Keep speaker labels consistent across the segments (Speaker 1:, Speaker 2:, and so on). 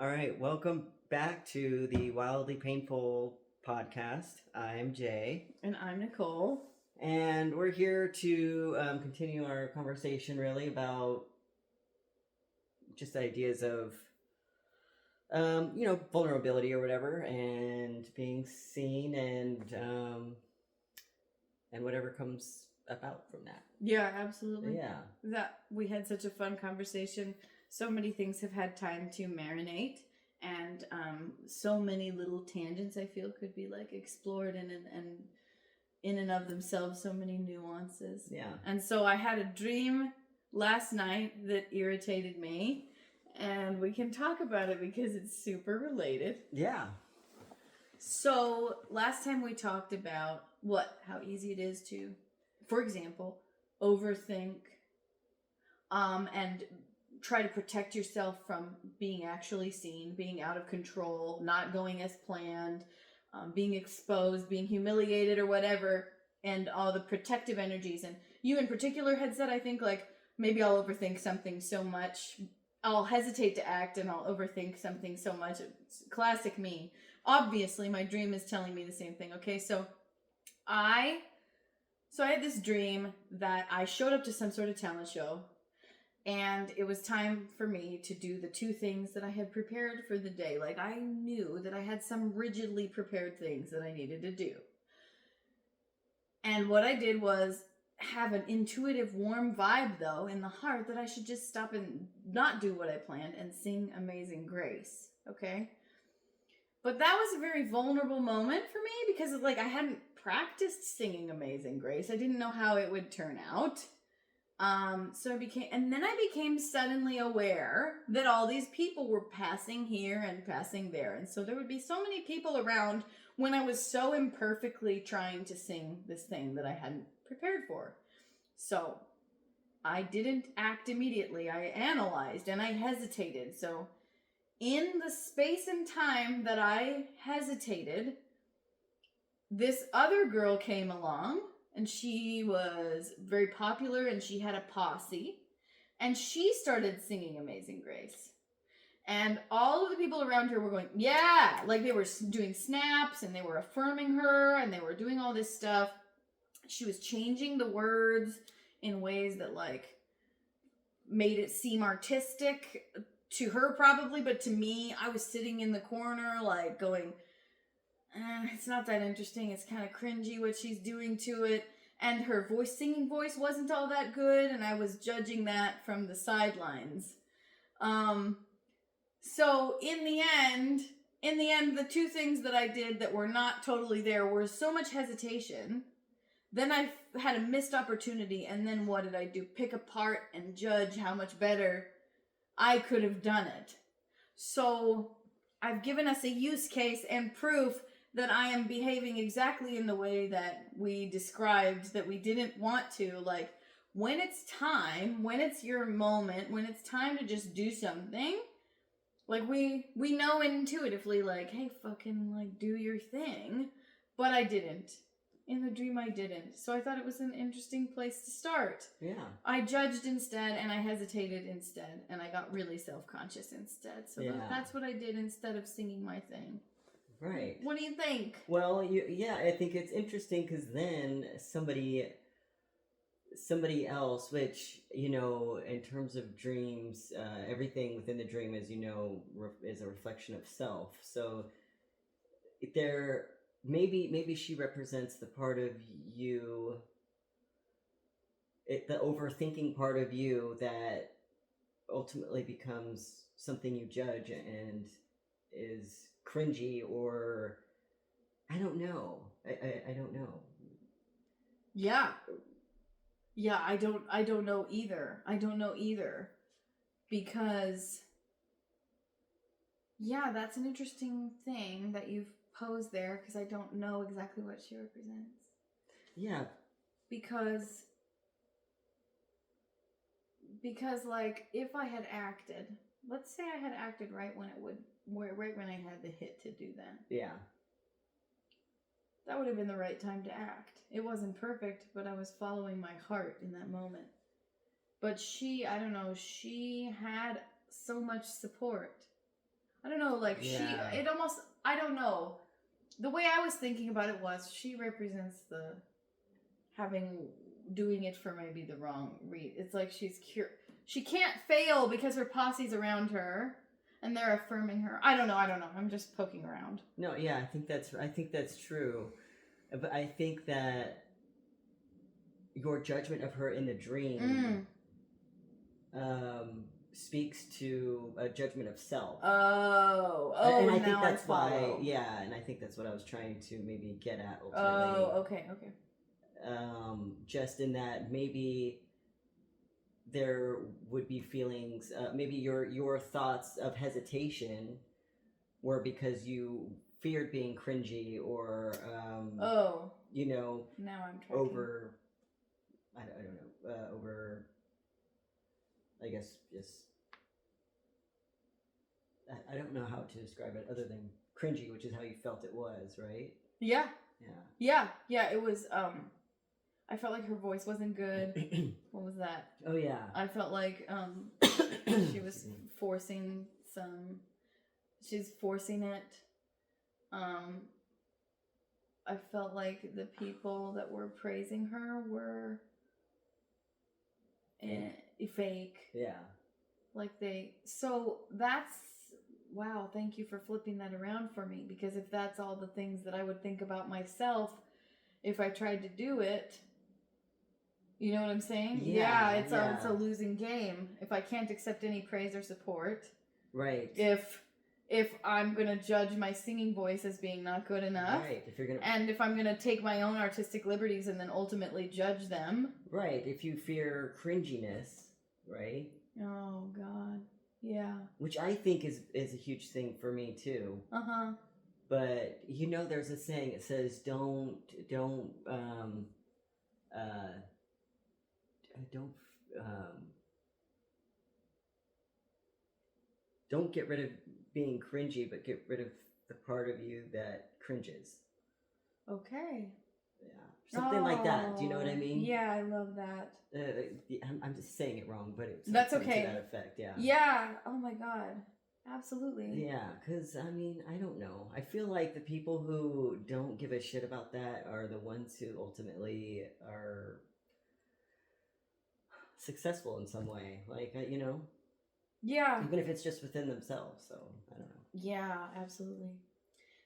Speaker 1: All right, welcome back to the Wildly Painful podcast. I'm Jay.
Speaker 2: And I'm Nicole.
Speaker 1: And we're here to continue our conversation really about just ideas of, vulnerability or whatever, and being seen and whatever comes about from that.
Speaker 2: Yeah, absolutely.
Speaker 1: Yeah.
Speaker 2: That we had such a fun conversation. So many things have had time to marinate, and so many little tangents I feel could be like explored and in and of themselves, so many nuances.
Speaker 1: Yeah.
Speaker 2: And so I had a dream last night that irritated me, and we can talk about it because it's super related.
Speaker 1: Yeah.
Speaker 2: So last time we talked about how easy it is to, for example, overthink and try to protect yourself from being actually seen, being out of control, not going as planned, being exposed, being humiliated or whatever, and all the protective energies. And you in particular had said, I think, like, maybe I'll overthink something so much, I'll hesitate to act and I'll overthink something so much. It's classic me. Obviously, my dream is telling me the same thing. Okay, so I had this dream that I showed up to some sort of talent show, and it was time for me to do the two things that I had prepared for the day. Like, I knew that I had some rigidly prepared things that I needed to do. And what I did was have an intuitive, warm vibe, though, in the heart that I should just stop and not do what I planned and sing Amazing Grace, okay? But that was a very vulnerable moment for me because, like, I hadn't practiced singing Amazing Grace. I didn't know how it would turn out. So I became suddenly aware that all these people were passing here and passing there. And so there would be so many people around when I was so imperfectly trying to sing this thing that I hadn't prepared for. So I didn't act immediately. I analyzed and I hesitated. So in the space and time that I hesitated, this other girl came along, and she was very popular, and she had a posse, and she started singing Amazing Grace. And all of the people around her were going, yeah, like they were doing snaps, and they were affirming her, and they were doing all this stuff. She was changing the words in ways that, like, made it seem artistic to her probably, but to me, I was sitting in the corner, like, going, it's not that interesting. It's kind of cringy what she's doing to it. And her singing voice wasn't all that good, and I was judging that from the sidelines. So in the end, the two things that I did that were not totally there were so much hesitation. Then I had a missed opportunity, and then what did I do? Pick apart and judge how much better I could have done it. So I've given us a use case and proof that I am behaving exactly in the way that we described that we didn't want to. Like, when it's time, when it's your moment, when it's time to just do something, like, we know intuitively, like, hey, fucking, like, do your thing. But I didn't. In the dream, I didn't. So I thought it was an interesting place to start.
Speaker 1: Yeah.
Speaker 2: I judged instead, and I hesitated instead, and I got really self-conscious instead. So that's what I did instead of singing my thing.
Speaker 1: Right.
Speaker 2: What do you think?
Speaker 1: Well, I think it's interesting because then somebody else, which, in terms of dreams, everything within the dream, as you know, is a reflection of self. So there, maybe she represents the part of you, the overthinking part of you that ultimately becomes something you judge and is cringy, or I don't know. I don't know.
Speaker 2: Yeah, I don't know either. Because that's an interesting thing that you've posed there, because I don't know exactly what she represents.
Speaker 1: Yeah.
Speaker 2: Because like, if I had acted, let's say I had acted right when I had the hit to do that.
Speaker 1: Yeah.
Speaker 2: That would have been the right time to act. It wasn't perfect, but I was following my heart in that moment. But she had so much support. I don't know, like
Speaker 1: Yeah.
Speaker 2: it almost, I don't know. The way I was thinking about it was she represents the doing it for maybe the wrong reason. It's like she can't fail because her posse's around her and they're affirming her. I don't know. I'm just poking around.
Speaker 1: No, yeah, I think that's true. But I think that your judgment of her in the dream speaks to a judgment of self.
Speaker 2: And I think that's
Speaker 1: why, yeah, and I think that's what I was trying to maybe get at ultimately.
Speaker 2: Okay.
Speaker 1: Just in that maybe there would be feelings, maybe your thoughts of hesitation were because you feared being cringy or, you know,
Speaker 2: now I'm tracking.
Speaker 1: over, I don't know, over, I guess, just, I don't know how to describe it other than cringy, which is how you felt it was, right?
Speaker 2: Yeah.
Speaker 1: Yeah.
Speaker 2: Yeah, it was, I felt like her voice wasn't good. What was that?
Speaker 1: Oh, yeah.
Speaker 2: I felt like, she was forcing she's forcing it. I felt like the people that were praising her were fake.
Speaker 1: Yeah.
Speaker 2: Like so that's, wow, thank you for flipping that around for me, because if that's all the things that I would think about myself if I tried to do it, you know what I'm saying?
Speaker 1: Yeah,
Speaker 2: it's a losing game if I can't accept any praise or support.
Speaker 1: Right.
Speaker 2: If I'm gonna judge my singing voice as being not good enough,
Speaker 1: right?
Speaker 2: If I'm gonna take my own artistic liberties and then ultimately judge them,
Speaker 1: right? If you fear cringiness, right?
Speaker 2: Oh God, yeah. Which
Speaker 1: I think is a huge thing for me too. But you know, there's a saying. It says, "Don't get rid of being cringy, but get rid of the part of you that cringes."
Speaker 2: Okay.
Speaker 1: Yeah, something like that. Do you know what I mean?
Speaker 2: Yeah, I love that.
Speaker 1: I'm just saying it wrong, but it's
Speaker 2: that's okay.
Speaker 1: To that effect, yeah.
Speaker 2: Yeah. Oh my God. Absolutely.
Speaker 1: Yeah, because I mean, I don't know. I feel like the people who don't give a shit about that are the ones who ultimately are successful in some way. Like, you know?
Speaker 2: Yeah.
Speaker 1: Even if it's just within themselves, so I don't know.
Speaker 2: Yeah, absolutely.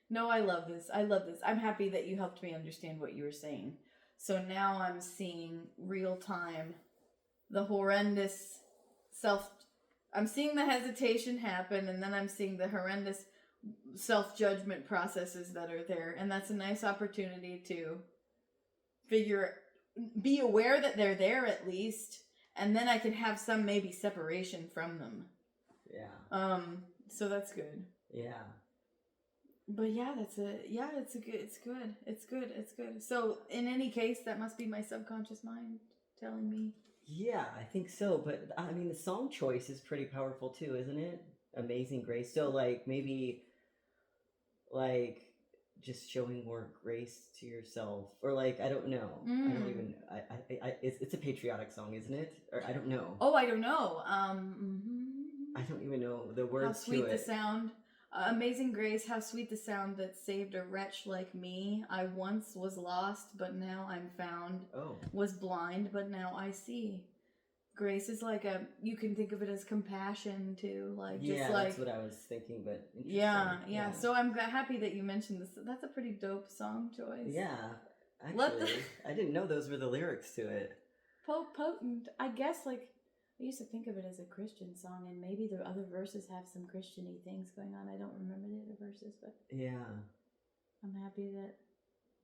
Speaker 2: No, I love this. I'm happy that you helped me understand what you were saying. So now I'm seeing real time the horrendous I'm seeing the hesitation happen, and then I'm seeing the horrendous self-judgment processes that are there, and that's a nice opportunity to be aware that they're there at least, and then I can have some maybe separation from them.
Speaker 1: Yeah.
Speaker 2: So that's good.
Speaker 1: Yeah.
Speaker 2: But yeah, it's good. So in any case, that must be my subconscious mind telling me.
Speaker 1: Yeah, I think so. But I mean, the song choice is pretty powerful too, isn't it? Amazing Grace. So like maybe like just showing more grace to yourself, or like, I don't know. I don't even. It's a patriotic song, isn't it? Or I don't know.
Speaker 2: Oh, I don't know.
Speaker 1: I don't even know the words.
Speaker 2: How sweet the sound. Amazing Grace, how sweet the sound that saved a wretch like me. I once was lost, but now I'm found.
Speaker 1: Oh.
Speaker 2: Was blind, but now I see. Grace is like you can think of it as compassion too. Like, just
Speaker 1: yeah,
Speaker 2: like,
Speaker 1: that's what I was thinking, but
Speaker 2: yeah. So I'm happy that you mentioned this. That's a pretty dope song choice.
Speaker 1: Yeah, actually, I didn't know those were the lyrics to it.
Speaker 2: Potent. I guess, like, I used to think of it as a Christian song, and maybe the other verses have some Christian-y things going on. I don't remember the other verses, but
Speaker 1: yeah,
Speaker 2: I'm happy that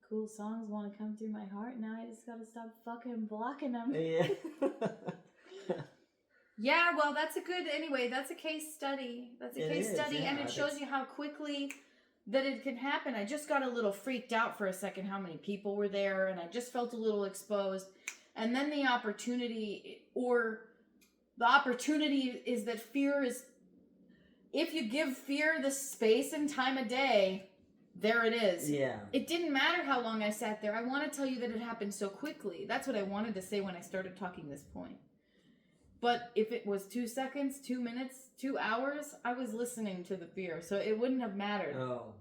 Speaker 2: cool songs want to come through my heart. Now I just gotta stop fucking blocking them.
Speaker 1: Yeah.
Speaker 2: Yeah, well, that's a case study. That's a case study, and it shows you how quickly that it can happen. I just got a little freaked out for a second how many people were there, and I just felt a little exposed. And then the opportunity is that fear is, if you give fear the space and time of day, there it is.
Speaker 1: Yeah.
Speaker 2: It didn't matter how long I sat there. I want to tell you that it happened so quickly. That's what I wanted to say when I started talking this point. But if it was 2 seconds, 2 minutes, 2 hours, I was listening to the fear. So it wouldn't have mattered.
Speaker 1: Oh.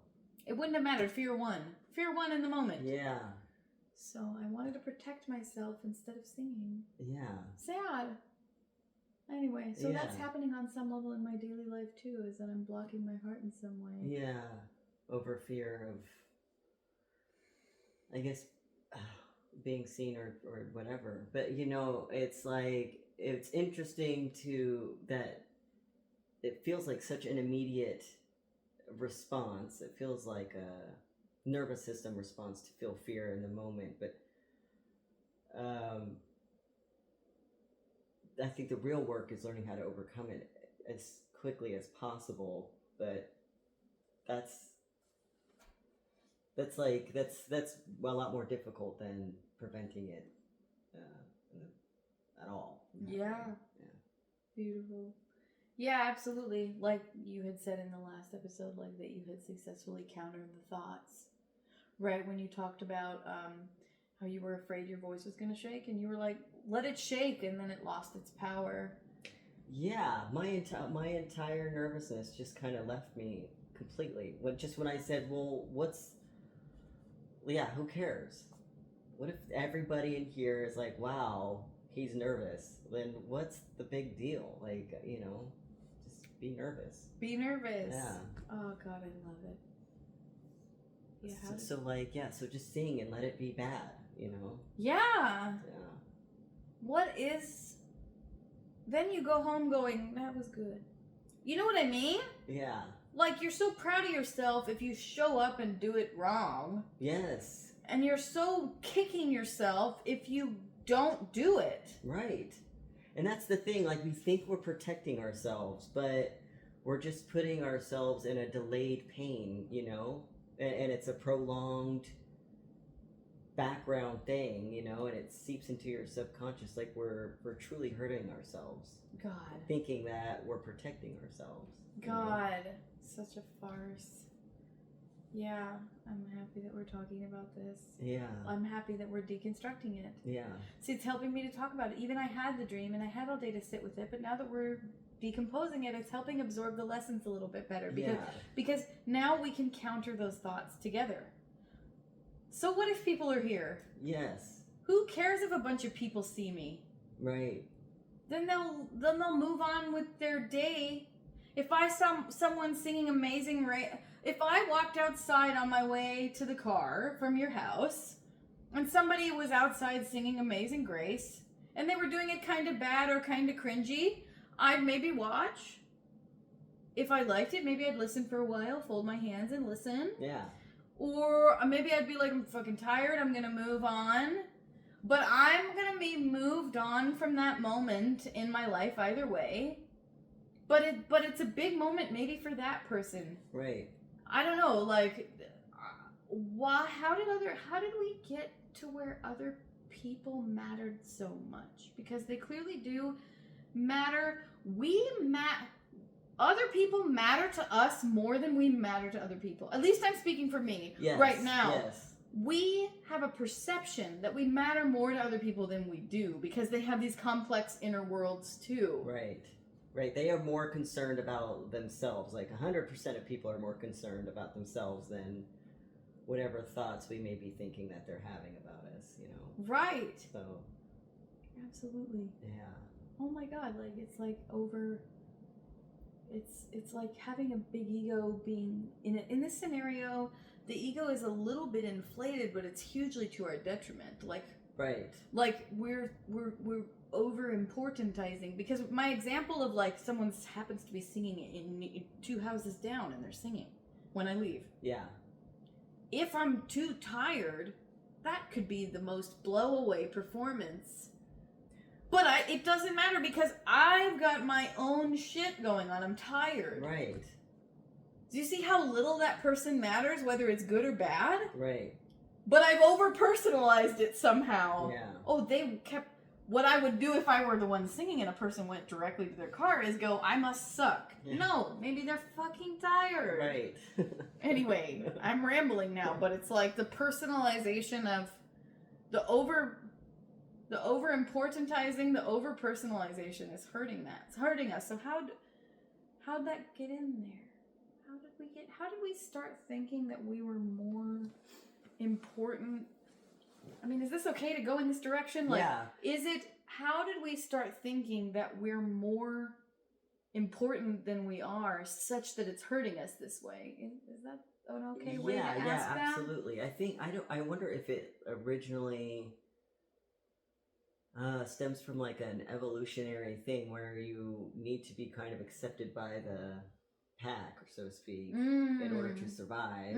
Speaker 2: It wouldn't have mattered. Fear won. Fear won in the moment.
Speaker 1: Yeah.
Speaker 2: So I wanted to protect myself instead of singing.
Speaker 1: Yeah.
Speaker 2: Sad. Anyway, so
Speaker 1: Yeah.
Speaker 2: that's happening on some level in my daily life too, is that I'm blocking my heart in some way.
Speaker 1: Yeah. Over fear of, I guess, being seen or whatever. But, you know, it's like, it's interesting that it feels like such an immediate response. It feels like a nervous system response to feel fear in the moment. But I think the real work is learning how to overcome it as quickly as possible. But that's a lot more difficult than preventing it at all.
Speaker 2: Yeah. Beautiful. Yeah, absolutely. Like you had said in the last episode, like that you had successfully countered the thoughts. Right, when you talked about how you were afraid your voice was going to shake, and you were like, let it shake, and then it lost its power.
Speaker 1: Yeah, my entire nervousness just kind of left me completely. When I said, well, who cares? What if everybody in here is like, wow, he's nervous? Then what's the big deal? Like, you know, just be nervous.
Speaker 2: Be nervous.
Speaker 1: Yeah.
Speaker 2: Oh, God, I love it. Yeah.
Speaker 1: So just sing and let it be bad, you know?
Speaker 2: Yeah.
Speaker 1: Yeah.
Speaker 2: Then you go home going, that was good. You know what I mean?
Speaker 1: Yeah.
Speaker 2: Like, you're so proud of yourself if you show up and do it wrong.
Speaker 1: Yes.
Speaker 2: And you're so kicking yourself if you don't do it.
Speaker 1: Right. And that's the thing, like, we think we're protecting ourselves, but we're just putting ourselves in a delayed pain, you know? And it's a prolonged background thing, you know, and it seeps into your subconscious like we're truly hurting ourselves.
Speaker 2: God.
Speaker 1: Thinking that we're protecting ourselves.
Speaker 2: God. Such a farce. Yeah, I'm happy that we're talking about this.
Speaker 1: Yeah.
Speaker 2: I'm happy that we're deconstructing it.
Speaker 1: Yeah.
Speaker 2: See, it's helping me to talk about it. Even I had the dream and I had all day to sit with it, but now that we're decomposing it, it's helping absorb the lessons a little bit better. Because now we can counter those thoughts together. So what if people are here?
Speaker 1: Yes.
Speaker 2: Who cares if a bunch of people see me?
Speaker 1: Right.
Speaker 2: Then they'll move on with their day. If I saw someone singing Amazing Grace, if I walked outside on my way to the car from your house, and somebody was outside singing Amazing Grace, and they were doing it kind of bad or kind of cringy, I'd maybe watch. If I liked it, maybe I'd listen for a while, fold my hands and listen.
Speaker 1: Yeah.
Speaker 2: Or maybe I'd be like, I'm fucking tired, I'm gonna move on. But I'm gonna be moved on from that moment in my life either way. But it's a big moment maybe for that person.
Speaker 1: Right.
Speaker 2: I don't know, like, how did we get to where other people mattered so much? Because they clearly do matter. Other people matter to us more than we matter to other people. At least I'm speaking for me right now.
Speaker 1: Yes.
Speaker 2: We have a perception that we matter more to other people than we do because they have these complex inner worlds too.
Speaker 1: Right. Right. They are more concerned about themselves. Like 100% of people are more concerned about themselves than whatever thoughts we may be thinking that they're having about us, you know?
Speaker 2: Right.
Speaker 1: So.
Speaker 2: Absolutely.
Speaker 1: Yeah.
Speaker 2: Oh my God. Like, it's like it's like having a big ego being in this scenario, the ego is a little bit inflated, but it's hugely to our detriment. Like,
Speaker 1: right.
Speaker 2: Like we're over importantizing, because my example of like someone happens to be singing in 2 houses down and they're singing when I leave.
Speaker 1: Yeah.
Speaker 2: If I'm too tired, that could be the most blow away performance. But it doesn't matter because I've got my own shit going on. I'm tired.
Speaker 1: Right.
Speaker 2: Do you see how little that person matters, whether it's good or bad?
Speaker 1: Right.
Speaker 2: But I've over-personalized it somehow.
Speaker 1: Yeah.
Speaker 2: Oh, they kept... What I would do if I were the one singing and a person went directly to their car is go, I must suck. Yeah. No, maybe they're fucking tired.
Speaker 1: Right.
Speaker 2: Anyway, I'm rambling now, but it's like the personalization of the The over-importantizing, the over-personalization is hurting that. It's hurting us. So how'd that get in there? How did we start thinking that we were more important? I mean, is this okay to go in this direction? Like, how did we start thinking that we're more important than we are, such that it's hurting us this way? Is that an okay way to ask that?
Speaker 1: Yeah, absolutely. I wonder if it originally stems from like an evolutionary thing where you need to be kind of accepted by the pack, or so to speak, in order to survive.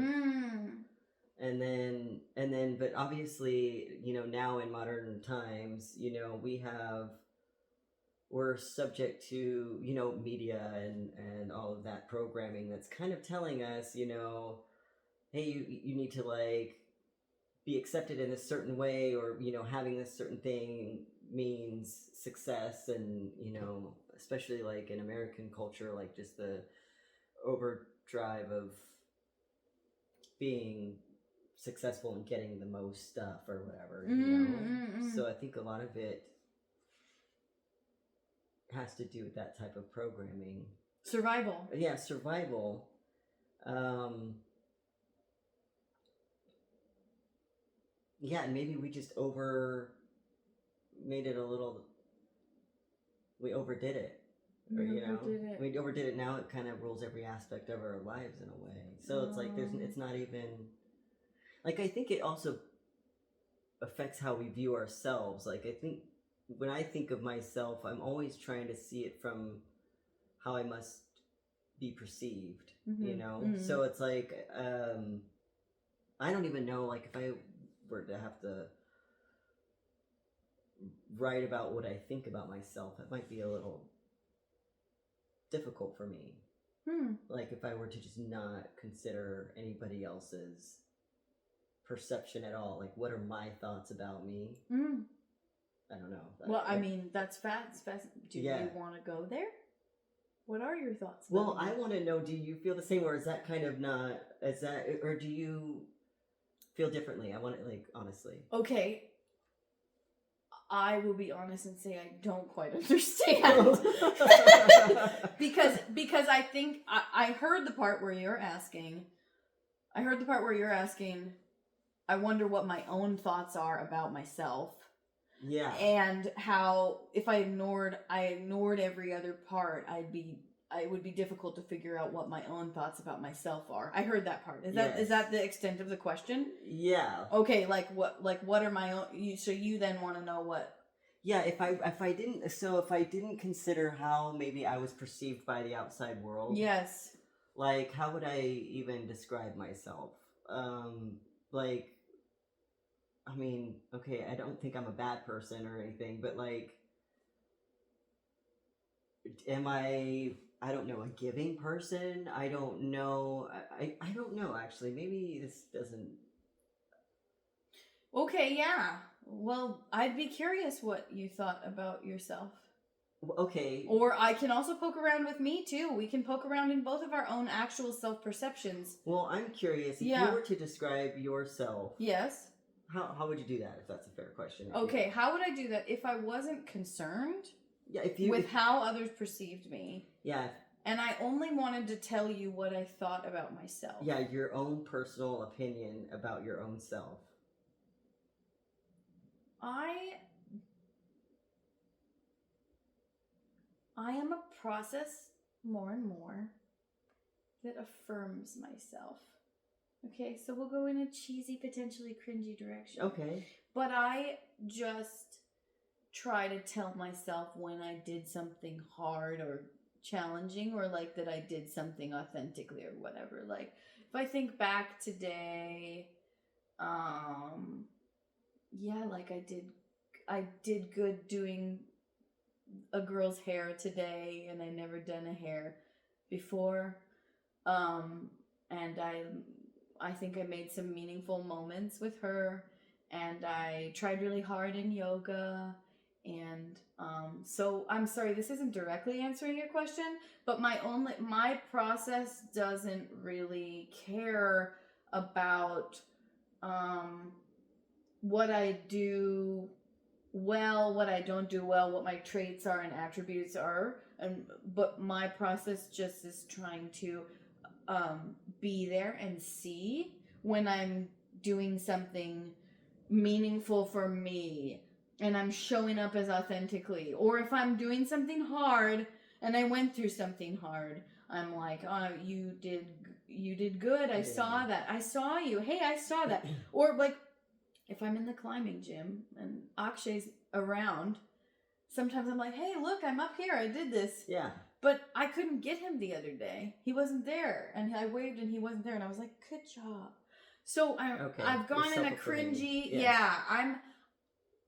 Speaker 1: And then, but obviously, now in modern times, we're subject to, media and all of that programming that's kind of telling us, hey, you need to like be accepted in a certain way, or, having this certain thing means success. And, especially like in American culture, like just the overdrive of being successful and getting the most stuff or whatever, So I think a lot of it has to do with that type of programming.
Speaker 2: Survival.
Speaker 1: Yeah, survival. Yeah, and maybe we just made it a little. We overdid it. We overdid it. Now it kind of rules every aspect of our lives in a way. So it's like it's not even. Like, I think it also affects how we view ourselves. Like, I think when I think of myself, I'm always trying to see it from how I must be perceived, So it's like, I don't even know, like, if I were to have to write about what I think about myself, it might be a little difficult for me. Like, if I were to just not consider anybody else's perception at all, like, what are my thoughts about me? I don't know.
Speaker 2: Well, I mean, that's fast. Do you want to go there? What are your thoughts about
Speaker 1: Well, I want to know, do you feel the same, or is that kind of not, or do you feel differently? I want it, like, honestly.
Speaker 2: Okay. I will be honest and say I don't quite understand. because I think I heard the part where you're asking. I wonder what my own thoughts are about myself.
Speaker 1: Yeah.
Speaker 2: And how if I ignored every other part, it would be difficult to figure out what my own thoughts about myself are. I heard that part. Is that the extent of the question?
Speaker 1: Yeah.
Speaker 2: Okay, what are my own? So you then want to know what?
Speaker 1: Yeah, if I didn't consider how maybe I was perceived by the outside world.
Speaker 2: Yes.
Speaker 1: Like, how would I even describe myself? Like, I mean, okay, I don't think I'm a bad person or anything, but like, am I don't know, a giving person? I don't know. I don't know, actually. Maybe this doesn't.
Speaker 2: Okay, yeah. Well, I'd be curious what you thought about yourself.
Speaker 1: Okay.
Speaker 2: Or I can also poke around with me, too. We can poke around in both of our own actual self-perceptions.
Speaker 1: Well, I'm curious. If you were to describe yourself...
Speaker 2: Yes.
Speaker 1: How would you do that, if that's a fair question?
Speaker 2: Okay, how would I do that if I wasn't concerned with how others perceived me?
Speaker 1: Yeah.
Speaker 2: And I only wanted to tell you what I thought about myself.
Speaker 1: Yeah, your own personal opinion about your own self.
Speaker 2: I am a process more and more that affirms myself. Okay, so we'll go in a cheesy, potentially cringy direction.
Speaker 1: Okay.
Speaker 2: But I just try to tell myself when I did something hard or challenging, or like that I did something authentically or whatever. Like, if I think back today, like I did good doing a girl's hair today, and I never done a hair before. And I think I made some meaningful moments with her, and I tried really hard in yoga. And so I'm sorry, this isn't directly answering your question, but my process doesn't really care about what I do well what I don't do well, what my traits are and attributes are, but my process just is trying to be there and see when I'm doing something meaningful for me and I'm showing up as authentically, or if I'm doing something hard and I went through something hard, I'm like, oh, you did good. I saw that. I saw you. Hey, I saw that. Or like if I'm in the climbing gym and Akshay's around, sometimes I'm like, hey, look, I'm up here. I did this.
Speaker 1: Yeah.
Speaker 2: But I couldn't get him the other day. He wasn't there. And I waved and he wasn't there. And I was like, good job. So I've gone in a cringy. Yeah,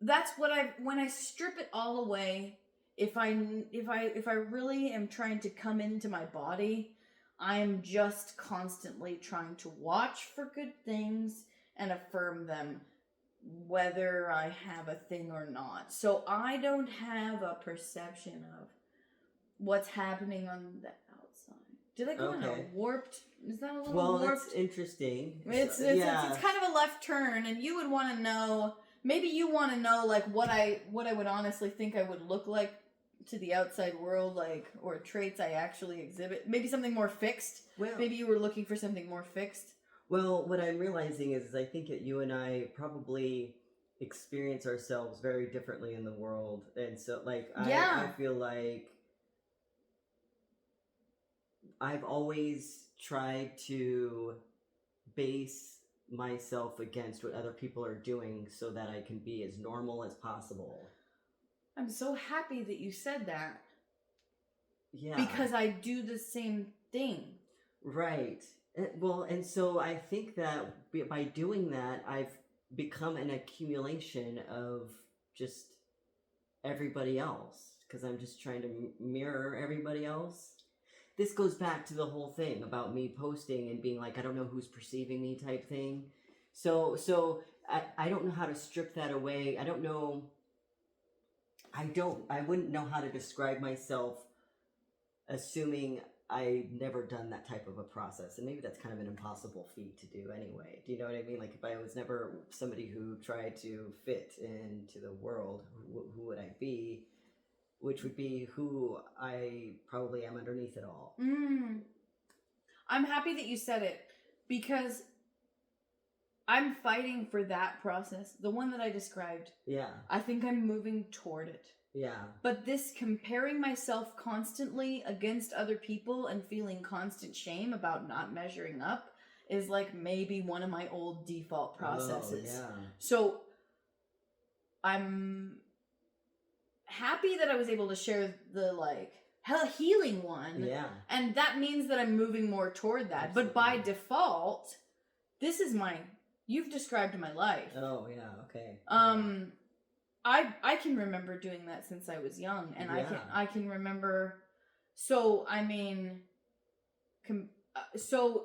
Speaker 2: that's what when I strip it all away, if I really am trying to come into my body, I am just constantly trying to watch for good things and affirm them, whether I have a thing or not. So I don't have a perception of what's happening on the outside. Did I go on a warped? Is that a little warped?
Speaker 1: Well, that's interesting.
Speaker 2: It's kind of a left turn, and you would want to know. Maybe you want to know like what I would honestly think I would look like to the outside world, like, or traits I actually exhibit. Maybe something more fixed.
Speaker 1: Well,
Speaker 2: maybe you were looking for something more fixed.
Speaker 1: Well, what I'm realizing is I think that you and I probably experience ourselves very differently in the world, and so like I feel like I've always tried to base myself against what other people are doing so that I can be as normal as possible.
Speaker 2: I'm so happy that you said that.
Speaker 1: Yeah.
Speaker 2: Because I do the same thing.
Speaker 1: Right. Well, and so I think that by doing that, I've become an accumulation of just everybody else because I'm just trying to mirror everybody else. This goes back to the whole thing about me posting and being like, I don't know who's perceiving me type thing. So I don't know how to strip that away. I wouldn't know how to describe myself assuming I've never done that type of a process. And maybe that's kind of an impossible feat to do anyway. Do you know what I mean? Like if I was never somebody who tried to fit into the world, who would I be? Which would be who I probably am underneath it all.
Speaker 2: I'm happy that you said it because I'm fighting for that process. The one that I described.
Speaker 1: Yeah.
Speaker 2: I think I'm moving toward it.
Speaker 1: Yeah.
Speaker 2: But this comparing myself constantly against other people and feeling constant shame about not measuring up is like maybe one of my old default processes.
Speaker 1: Oh, yeah.
Speaker 2: So I'm happy that I was able to share the like healing one.
Speaker 1: Yeah.
Speaker 2: And that means that I'm moving more toward that.
Speaker 1: Absolutely.
Speaker 2: But by default, this is you've described my life.
Speaker 1: Oh, yeah, okay.
Speaker 2: I can remember doing that since I was young, and I can remember. So I mean, so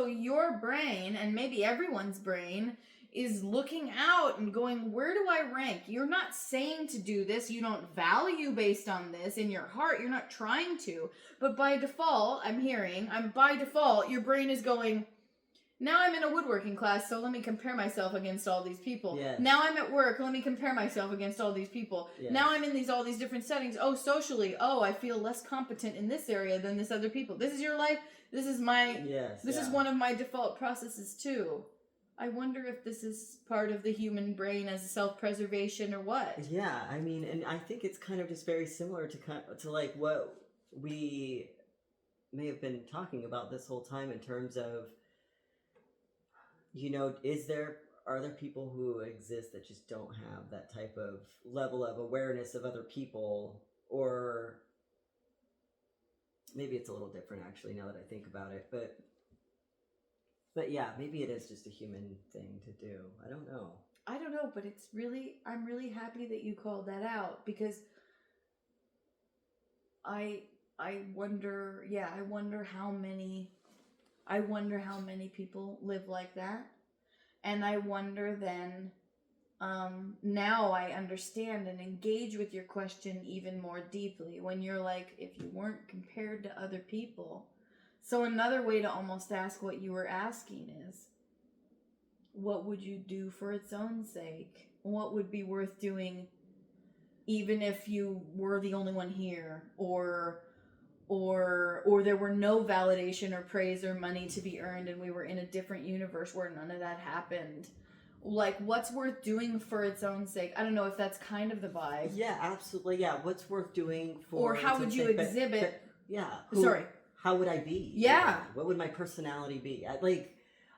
Speaker 2: your brain and maybe everyone's brain is looking out and going, where do I rank? You're not saying to do this. You don't value based on this in your heart. You're not trying to, but by default, by default, your brain is going, now I'm in a woodworking class, so let me compare myself against all these people.
Speaker 1: Yes.
Speaker 2: Now I'm at work, let me compare myself against all these people.
Speaker 1: Yes.
Speaker 2: Now I'm in all these different settings. Oh, socially, I feel less competent in this area than this other people. This is your life. This is is one of my default processes too. I wonder if this is part of the human brain as self-preservation or what.
Speaker 1: Yeah, I mean, and I think it's kind of just very similar to like what we may have been talking about this whole time in terms of, you know, are there people who exist that just don't have that type of level of awareness of other people? Or maybe it's a little different actually now that I think about it, but yeah, maybe it is just a human thing to do. I don't know,
Speaker 2: but I'm really happy that you called that out because I wonder how many people live like that. And I wonder then, now I understand and engage with your question even more deeply when you're like, if you weren't compared to other people. So another way to almost ask what you were asking is, what would you do for its own sake? what would be worth doing even if you were the only one here, or there were no validation or praise or money to be earned and we were in a different universe where none of that happened. Like, what's worth doing for its own sake? I don't know if that's kind of the vibe.
Speaker 1: Yeah, absolutely. Yeah, what's worth doing for?
Speaker 2: Or how would you exhibit?
Speaker 1: Yeah. How would I be?
Speaker 2: Yeah.
Speaker 1: What would my personality be?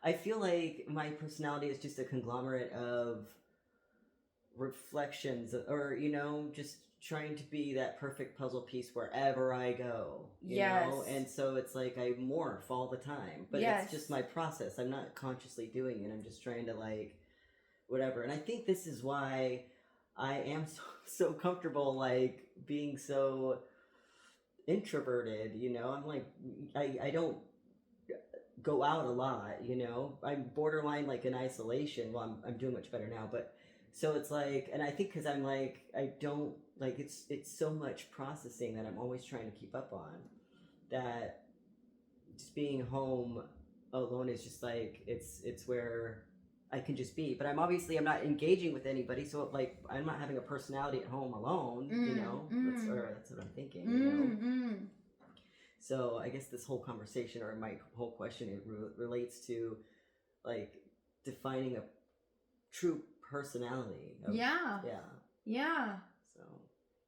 Speaker 1: I feel like my personality is just a conglomerate of reflections, or just trying to be that perfect puzzle piece wherever I go. You know? And so it's like I morph all the time, but it's just my process. I'm not consciously doing it. I'm just trying to whatever. And I think this is why I am so comfortable being so introverted. I'm I don't go out a lot. I'm borderline in isolation. Well, I'm doing much better now, but so it's and I think because I'm I don't it's so much processing that I'm always trying to keep up on, that just being home alone is just it's where I can just be. But I'm not engaging with anybody, so I'm not having a personality at home alone. That's what I'm thinking. So I guess this whole conversation, or my whole question, relates to defining a true personality.
Speaker 2: Yeah.
Speaker 1: So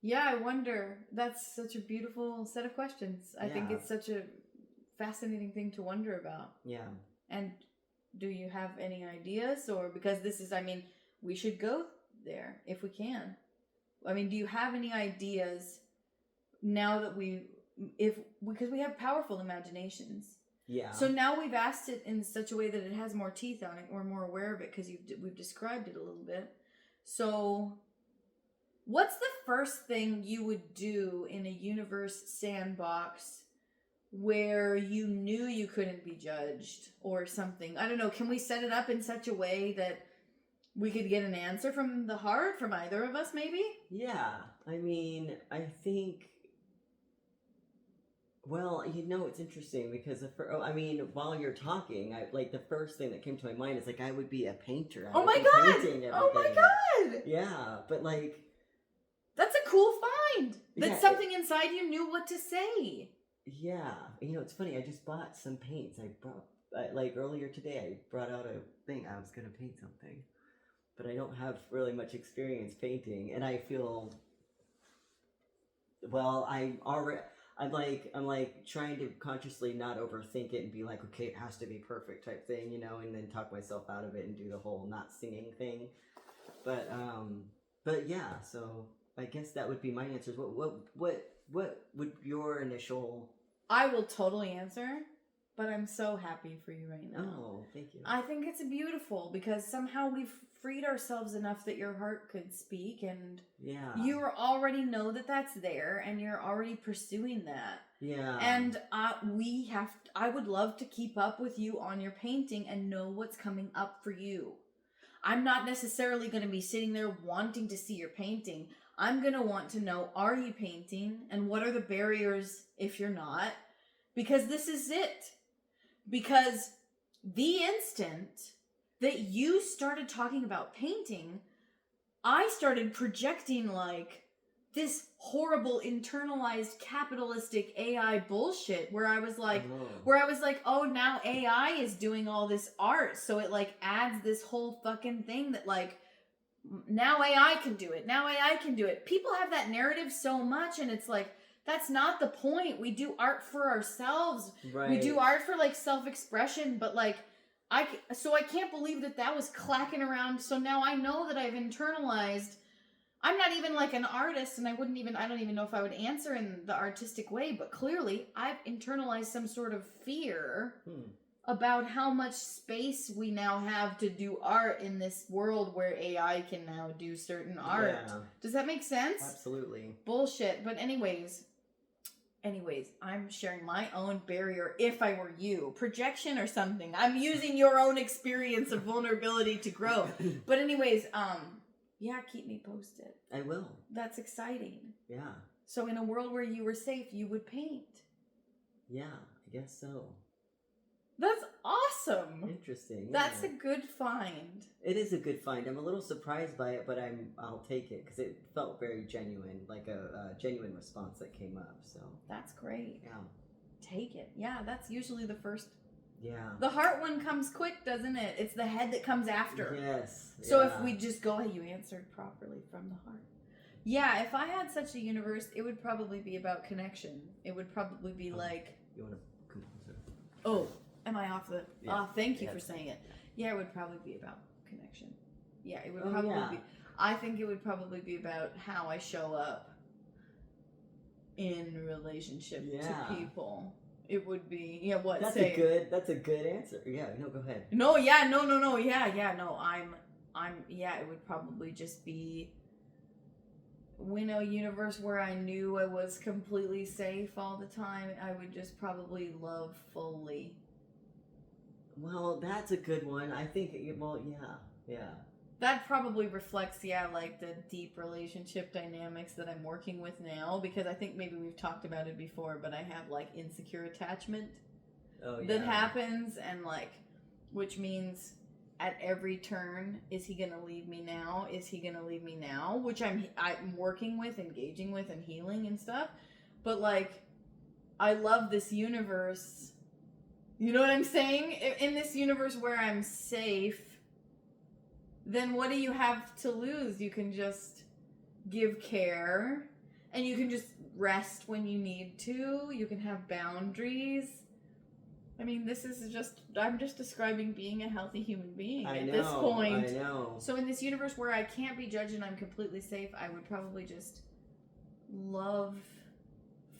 Speaker 2: yeah, I wonder. That's such a beautiful set of questions. I think it's such a fascinating thing to wonder about.
Speaker 1: Yeah.
Speaker 2: And do you have any ideas? Or because this is, we should go there if we can. Do you have any ideas now that because we have powerful imaginations?
Speaker 1: Yeah.
Speaker 2: So now we've asked it in such a way that it has more teeth on it. We're more aware of it because we've described it a little bit. So what's the first thing you would do in a universe sandbox where you knew you couldn't be judged or something? I don't know. Can we set it up in such a way that we could get an answer from the heart from either of us, maybe?
Speaker 1: Yeah. I think... Well, it's interesting because while you're talking, the first thing that came to my mind is I would be a painter.
Speaker 2: Oh my god! Oh my god!
Speaker 1: Yeah, but
Speaker 2: that's a cool find. That something inside you knew what to say.
Speaker 1: Yeah, it's funny. I just bought some paints. I brought earlier today. I brought out a thing. I was gonna paint something, but I don't have really much experience painting, and I feel. Well, I'm trying to consciously not overthink it and be okay, it has to be perfect type thing, and then talk myself out of it and do the whole not singing thing. But yeah, so I guess that would be my answers. What would your initial...
Speaker 2: I will totally answer, but I'm so happy for you right now.
Speaker 1: Oh, thank you.
Speaker 2: I think it's beautiful because somehow we've freed ourselves enough that your heart could speak, and you already know that that's there, and you're already pursuing that.
Speaker 1: Yeah.
Speaker 2: And I would love to keep up with you on your painting and know what's coming up for you. I'm not necessarily going to be sitting there wanting to see your painting. I'm going to want to know, are you painting? And what are the barriers if you're not? Because this is it. Because the instant that you started talking about painting, I started projecting this horrible internalized capitalistic AI bullshit where I was oh, now AI is doing all this art. So it adds this whole fucking thing that now AI can do it. Now AI can do it. People have that narrative so much, and it's that's not the point. We do art for ourselves.
Speaker 1: Right.
Speaker 2: We do art for self-expression, but I can't believe that was clacking around. So now I know that I've internalized. I'm not even an artist, and I don't even know if I would answer in the artistic way, but clearly I've internalized some sort of fear about how much space we now have to do art in this world where AI can now do certain art. Yeah. Does that make sense?
Speaker 1: Absolutely.
Speaker 2: Bullshit. But anyways, I'm sharing my own barrier if I were you. Projection or something. I'm using your own experience of vulnerability to grow. But anyways, keep me posted.
Speaker 1: I will.
Speaker 2: That's exciting.
Speaker 1: Yeah.
Speaker 2: So in a world where you were safe, you would paint.
Speaker 1: Yeah, I guess so.
Speaker 2: That's awesome.
Speaker 1: Interesting.
Speaker 2: That's a good find.
Speaker 1: It is a good find. I'm a little surprised by it, but I'll take it because it felt very genuine, like a genuine response that came up. So
Speaker 2: that's great.
Speaker 1: Yeah.
Speaker 2: Take it. Yeah, that's usually the first.
Speaker 1: Yeah.
Speaker 2: The heart one comes quick, doesn't it? It's the head that comes after.
Speaker 1: Yes.
Speaker 2: So if we just go, you answered properly from the heart. Yeah, if I had such a universe, it would probably be about connection. It would probably be like.
Speaker 1: You want to come closer?
Speaker 2: Oh, am I off the?
Speaker 1: Yeah.
Speaker 2: Thank you for saying it. Yeah, it would probably be about connection. Yeah, it would probably be. I think it would probably be about how I show up in relationship to people. It would be what?
Speaker 1: That's a good answer. Yeah, no, go ahead.
Speaker 2: No, yeah, no, yeah, no. I'm yeah. It would probably just be. In a universe where I knew I was completely safe all the time, I would just probably love fully.
Speaker 1: Well, that's a good one. I think. Well, yeah.
Speaker 2: That probably reflects, like the deep relationship dynamics that I'm working with now, because I think maybe we've talked about it before, but I have like insecure attachment that happens, and which means at every turn, is he gonna leave me now? Is he gonna leave me now? Which I'm working with, engaging with, and healing and stuff. But I love this universe. You know what I'm saying? In this universe where I'm safe, then what do you have to lose? You can just give care, and you can just rest when you need to. You can have boundaries. I mean, I'm just describing being a healthy human being at this point.
Speaker 1: I know.
Speaker 2: So in this universe where I can't be judged and I'm completely safe, I would probably just love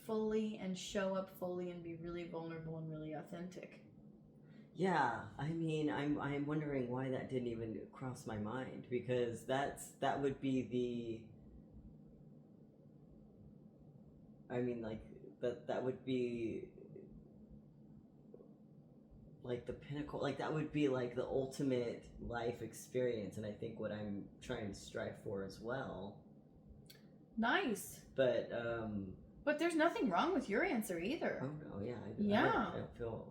Speaker 2: fully and show up fully and be really vulnerable and really authentic.
Speaker 1: Yeah, I mean, I'm wondering why that didn't even cross my mind, because that would be the. I mean, that would be. The pinnacle, that would be the ultimate life experience, and I think what I'm trying to strive for as well.
Speaker 2: Nice.
Speaker 1: But
Speaker 2: there's nothing wrong with your answer either.
Speaker 1: Oh no, yeah. I don't feel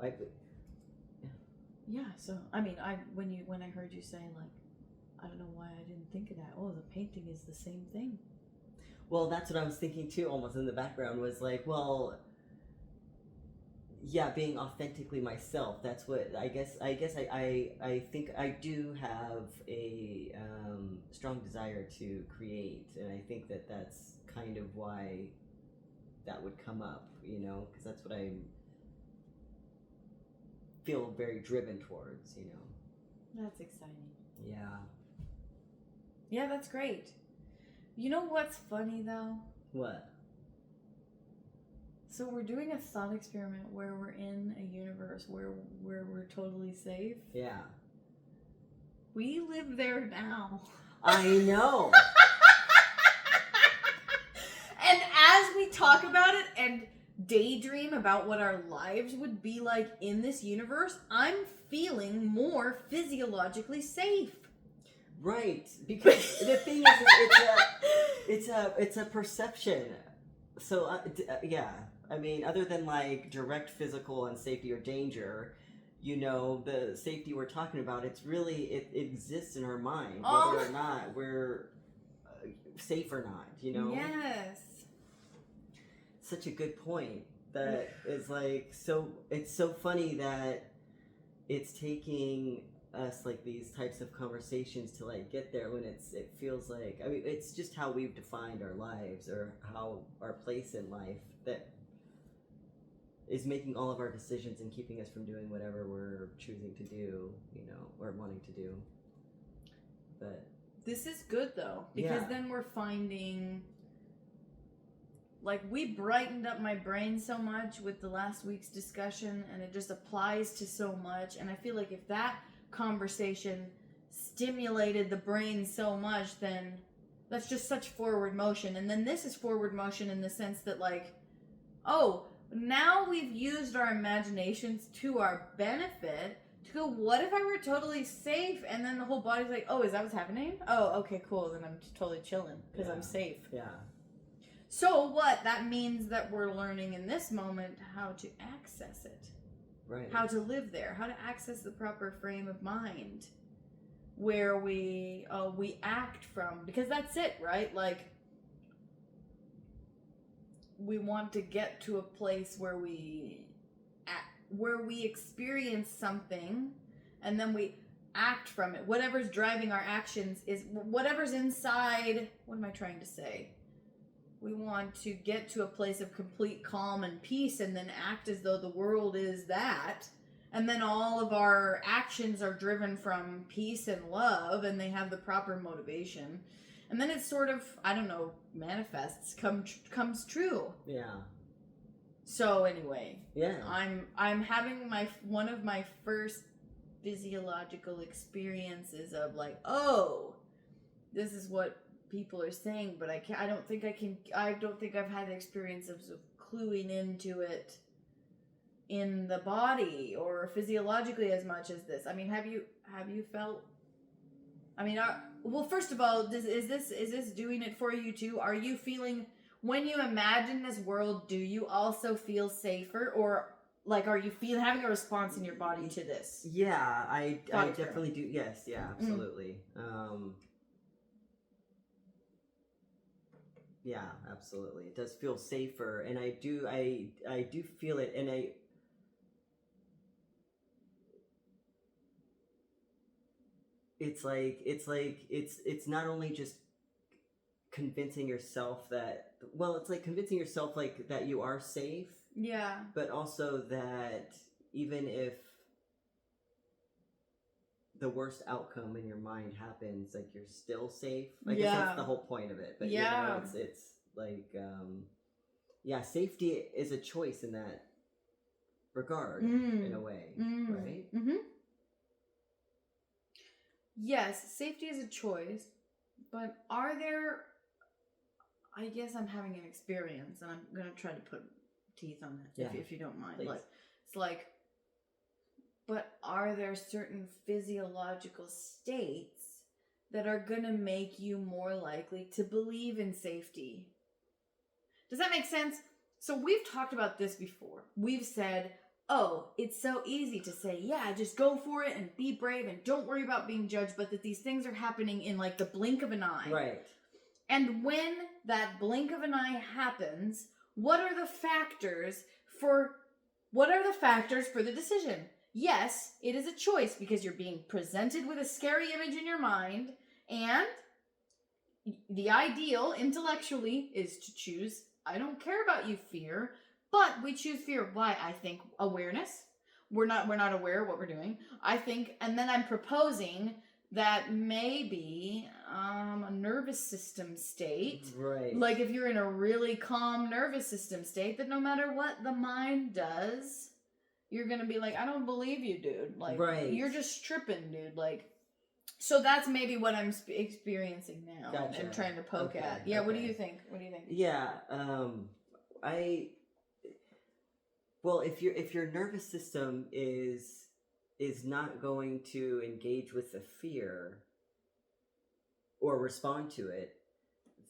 Speaker 2: Yeah, so I mean, when I heard you say I don't know why I didn't think of that. Oh, the painting is the same thing.
Speaker 1: Well, that's what I was thinking too, almost in the background, was being authentically myself. That's what I guess I think I do have a strong desire to create, and I think that's kind of why that would come up, because that's what I feel very driven towards,
Speaker 2: That's exciting.
Speaker 1: Yeah,
Speaker 2: that's great. You know what's funny though?
Speaker 1: What?
Speaker 2: So we're doing a thought experiment where we're in a universe where we're totally safe.
Speaker 1: Yeah.
Speaker 2: We live there now.
Speaker 1: I know.
Speaker 2: And as we talk about it and daydream about what our lives would be like in this universe, I'm feeling more physiologically safe.
Speaker 1: Right, because the thing is, it's a perception. So yeah. I mean, other than direct physical unsafety or danger, the safety we're talking about, it exists in our mind, whether or not we're safe or not,
Speaker 2: Yes.
Speaker 1: Such a good point. That is it's so funny that it's taking us these types of conversations to get there, when it feels I mean, it's just how we've defined our lives, or how our place in life that is making all of our decisions and keeping us from doing whatever we're choosing to do, or wanting to do. But
Speaker 2: this is good though, because then we're finding we brightened up my brain so much with the last week's discussion, and it just applies to so much, and I feel if that conversation stimulated the brain so much, then that's just such forward motion. And then this is forward motion in the sense that now we've used our imaginations to our benefit to go, what if I were totally safe? And then the whole body's oh, is that what's happening? Oh, okay, cool. Then I'm totally chilling because I'm safe.
Speaker 1: Yeah.
Speaker 2: So what? That means that we're learning in this moment how to access it.
Speaker 1: Right.
Speaker 2: how to live there, how to access the proper frame of mind where we act from, because that's it, right? Like, we want to get to a place where we experience something and then we act from it. Whatever's driving our actions is whatever's inside. What am I trying to say? We want to get to a place of complete calm and peace and then act as though the world is that. And then all of our actions are driven from peace and love, and they have the proper motivation. And then it sort of, I don't know, manifests, comes true.
Speaker 1: Yeah.
Speaker 2: So anyway,
Speaker 1: Yeah.
Speaker 2: I'm having one of my first physiological experiences of like, oh, this is what people are saying, but I don't think I've had the experience of cluing into it in the body or physiologically as much as this. I mean, have you felt? I mean, well, first of all, is this doing it for you too? Are you feeling, when you imagine this world, do you also feel safer, or like are you having a response in your body to this?
Speaker 1: Yeah, I definitely do. Yes, yeah, absolutely. Yeah, absolutely. It does feel safer, and I do feel it, and it's not only just convincing yourself that, well, it's like convincing yourself like that you are safe.
Speaker 2: Yeah.
Speaker 1: But also that even if the worst outcome in your mind happens, like you're still safe. I guess that's the whole point of it. But
Speaker 2: yeah,
Speaker 1: you know, it's like yeah, safety is a choice in that regard, in a way, right?
Speaker 2: Mm-hmm. Yes, safety is a choice, but are there, I guess I'm having an experience, and I'm going to try to put teeth on that, if you don't mind.
Speaker 1: Please.
Speaker 2: Like, it's like, but are there certain physiological states that are going to make you more likely to believe in safety? Does that make sense? So we've talked about this before. We've said, oh, it's so easy to say, yeah, just go for it and be brave and don't worry about being judged, but that these things are happening in like the blink of an eye.
Speaker 1: Right.
Speaker 2: And when that blink of an eye happens, what are the factors for the decision? Yes, it is a choice because you're being presented with a scary image in your mind, and the ideal intellectually is to choose, I don't care about you, fear, but we choose fear. Why? I think awareness. We're not aware of what we're doing. I think, and then I'm proposing that maybe a nervous system state.
Speaker 1: Right.
Speaker 2: Like if you're in a really calm nervous system state, that no matter what the mind does, you're going to be like, I don't believe you, dude. Like,
Speaker 1: right.
Speaker 2: You're just tripping, dude. Like, so that's maybe what I'm experiencing now.
Speaker 1: Gotcha.
Speaker 2: And trying to poke at. Yeah, okay. What do you think?
Speaker 1: Yeah, well, if your nervous system is not going to engage with the fear or respond to it,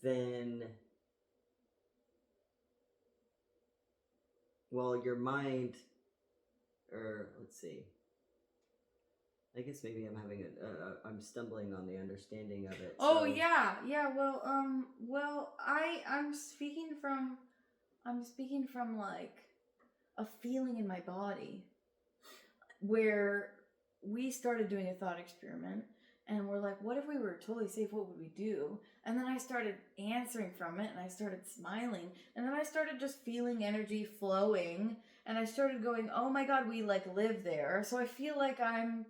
Speaker 1: then, well, your mind, or let's see, I guess maybe I'm stumbling on the understanding of it.
Speaker 2: Oh, so. yeah. Well, I'm speaking from like a feeling in my body where we started doing a thought experiment and we're like, what if we were totally safe? What would we do? And then I started answering from it and I started smiling and then I started just feeling energy flowing and I started going, oh my God, we like live there. So I feel like I'm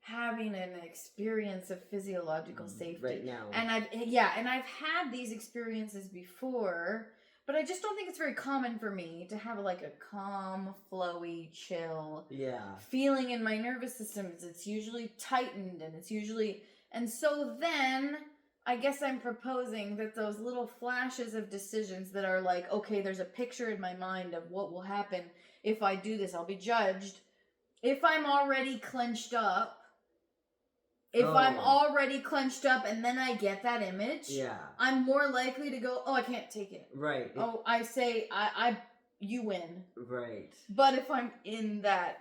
Speaker 2: having an experience of physiological safety
Speaker 1: right now.
Speaker 2: And I've had these experiences before, but I just don't think it's very common for me to have like a calm, flowy, chill feeling in my nervous system. It's usually tightened and so then I guess I'm proposing that those little flashes of decisions that are like, okay, there's a picture in my mind of what will happen if I do this, I'll be judged. If I'm already clenched up, I'm already clenched up and then I get that image, I'm more likely to go, oh, I can't take it.
Speaker 1: Right.
Speaker 2: Oh, I say, you win.
Speaker 1: Right.
Speaker 2: But if I'm in that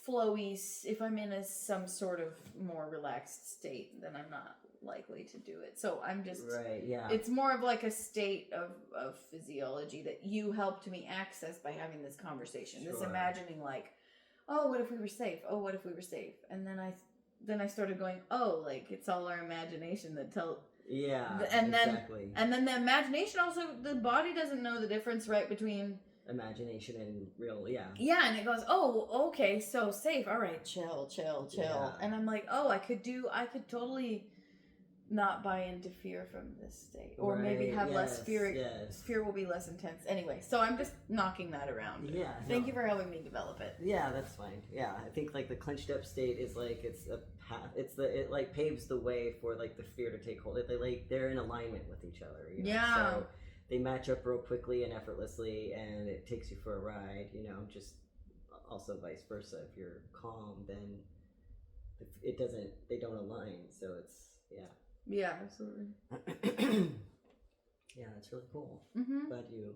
Speaker 2: flowy, if I'm in some sort of more relaxed state, then I'm not likely to do it. So I'm just,
Speaker 1: right, yeah,
Speaker 2: it's more of like a state of physiology that you helped me access by having this conversation. This
Speaker 1: Sure.
Speaker 2: imagining like, oh, what if we were safe? Oh, what if we were safe? And then I started going, oh, like it's all our imagination that
Speaker 1: yeah,
Speaker 2: and
Speaker 1: exactly.
Speaker 2: then the imagination also, the body doesn't know the difference, right, between
Speaker 1: Imagination and real, yeah.
Speaker 2: yeah, and it goes, oh, okay, so safe, all right, chill,
Speaker 1: Yeah.
Speaker 2: and I'm like, oh, I could totally not buy into fear from this state, or maybe
Speaker 1: Right,
Speaker 2: have less
Speaker 1: yes,
Speaker 2: fear.
Speaker 1: yes.
Speaker 2: Fear will be less intense anyway. So I'm just knocking that around.
Speaker 1: Yeah,
Speaker 2: Thank
Speaker 1: no.
Speaker 2: you for helping me develop it.
Speaker 1: Yeah, that's fine. Yeah, I think like the clenched up state is like it's a path. It like paves the way for like the fear to take hold. They're in alignment with each other. You know?
Speaker 2: Yeah.
Speaker 1: So they match up real quickly and effortlessly, and it takes you for a ride. You know, just also vice versa. If you're calm, then it doesn't. They don't align. So it's yeah.
Speaker 2: Yeah, absolutely.
Speaker 1: Yeah, that's really cool.
Speaker 2: Mm-hmm.
Speaker 1: Glad you